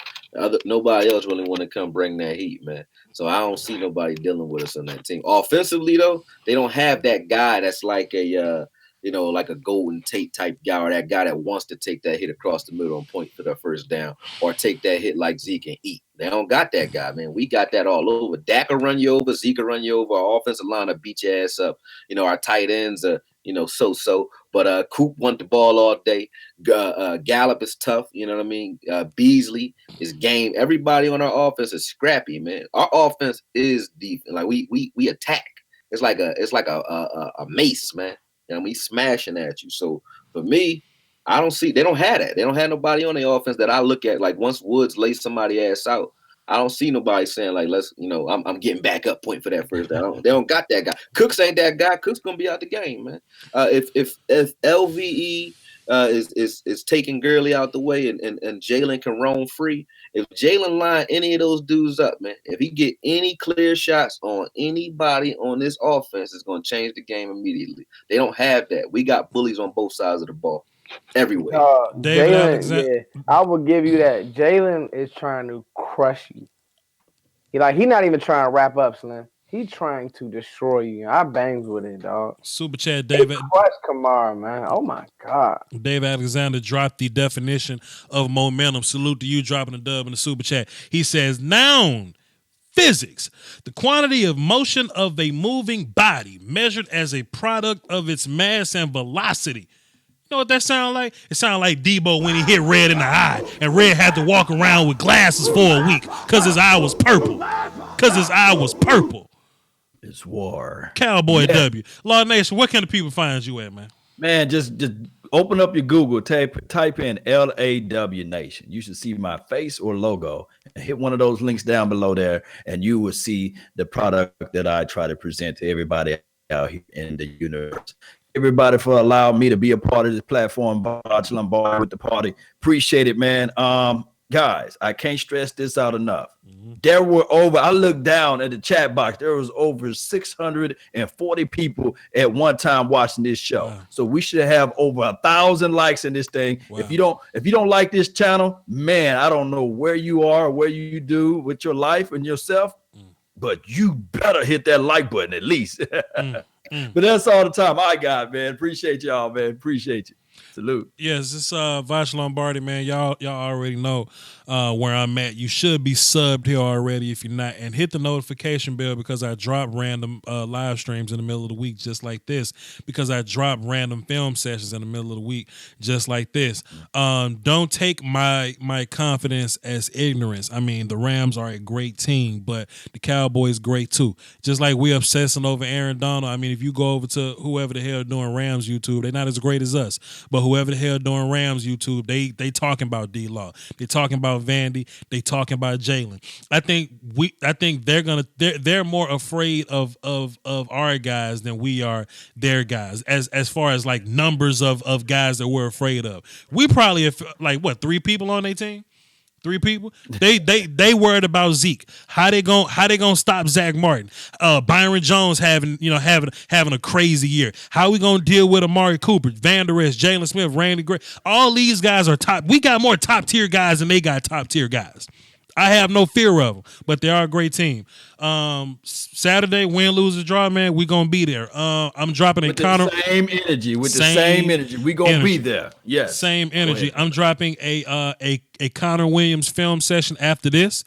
F: Nobody else really want to come bring that heat, man. So I don't see nobody dealing with us on that team. Offensively though, they don't have that guy that's like a like a Golden Tate type guy, or that guy that wants to take that hit across the middle and point for their first down, or take that hit like Zeke and eat. They don't got that guy, man. We got that all over. Dak will run you over. Zeke will run you over. Our offensive line will beat your ass up. Our tight ends are, so-so. But Coop want the ball all day. Gallup is tough. You know what I mean? Beasley is game. Everybody on our offense is scrappy, man. Our offense is deep. Like we attack. it's like a mace, man. You know, he's smashing at you. So for me, they don't have that. They don't have nobody on the offense that I look at. Like once Woods lays somebody ass out, I don't see nobody saying like, let's, I'm getting back up point for that first down. They don't got that guy. Cooks ain't that guy. Cooks gonna be out the game, man. If LVE is taking Gurley out the way and Jalen can roam free. If Jalen line any of those dudes up, man, if he get any clear shots on anybody on this offense, it's gonna change the game immediately. They don't have that. We got bullies on both sides of the ball. Everywhere.
A: Jalen, I will give you that. Jalen is trying to crush you. He's not even trying to wrap up, Slim. He's trying to destroy you. I bangs with it, dog.
B: Super chat, David.
A: Crush Kamara, man. Oh my God.
B: Dave Alexander dropped the definition of momentum. Salute to you dropping a dub in the super chat. He says, noun, physics, the quantity of motion of a moving body measured as a product of its mass and velocity. You know what that sound like? It sounded like Debo when he hit Red in the eye, and Red had to walk around with glasses for a week because his eye was purple.
C: It's war.
B: Cowboy W. Law Nation, where can the people find you at, man?
C: Man, just open up your Google, type in LAW Nation. You should see my face or logo. Hit one of those links down below there, and you will see the product that I try to present to everybody out here in the universe. Everybody for allowing me to be a part of this platform. Voch Lombardi with the party. Appreciate it, man. Guys, I can't stress this out enough. There were I looked down at the chat box. There was over 640 people at one time watching this show. Wow. So we should have over 1,000 likes in this thing. Wow. If you don't like this channel, man, I don't know where you are, what you do with your life and yourself, but you better hit that like button at least. But that's all the time I got, man. Appreciate y'all, man. Appreciate you. Salute.
B: Yes, it's Voch Lombardi, man. Y'all already know where I'm at. You should be subbed here already if you're not. And hit the notification bell because I drop random live streams in the middle of the week just like this. Because I drop random film sessions in the middle of the week just like this. Don't take my confidence as ignorance. I mean, the Rams are a great team, but the Cowboys great too. Just like we obsessing over Aaron Donald. I mean, if you go over to whoever the hell doing Rams YouTube, they're not as great as us. But whoever the hell doing Rams YouTube, they talking about D-Law. They talking about Vandy. They talking about Jalen. I think they're more afraid of our guys than we are their guys. As far as like numbers of guys that we're afraid of. We probably have like 3 people on their team. 3 people. They worried about Zeke. How they gonna stop Zach Martin? Byron Jones having a crazy year. How we gonna deal with Amari Cooper, Van Der Esch, Jalen Smith, Randy Gray? All these guys are top. We got more top tier guys than they got top tier guys. I have no fear of them, but they are a great team. Saturday, win, lose, or draw, man, we gonna be there. I'm dropping
C: with the same energy. We gonna be there. Yes,
B: same energy. I'm dropping a Connor Williams film session after this.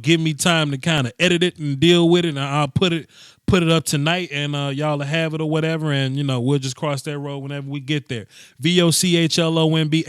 B: Give me time to kind of edit it and deal with it, and I'll put it up tonight, and y'all will have it or whatever, and we'll just cross that road whenever we get there. VOCHLOMBARDI.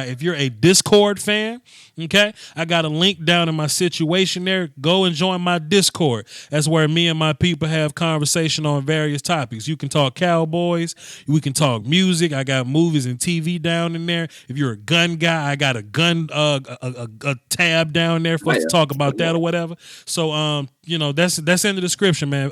B: If you're a Discord fan, okay, I got a link down in my situation there. Go and join my Discord. That's where me and my people have conversation on various topics. You can talk Cowboys, we can talk music. I got movies and TV down in there. If you're a gun guy, I got a gun a tab down there for us to talk about that or whatever. So that's in the description, man.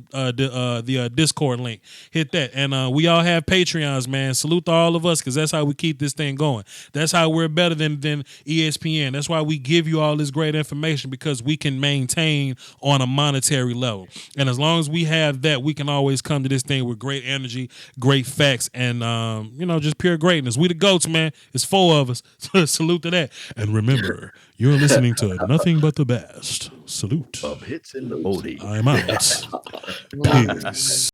B: The Discord link. Hit that. And we all have Patreons, man. Salute to all of us because that's how we keep this thing going. That's how we're better than ESPN. That's why we give you all this great information because we can maintain on a monetary level. And as long as we have that, we can always come to this thing with great energy, great facts, and just pure greatness. We the GOATs, man. It's 4 of us. Salute to that. And remember, you're listening to Nothing But the Best. Salute.
C: Of hits in the body.
B: I'm out. Peace.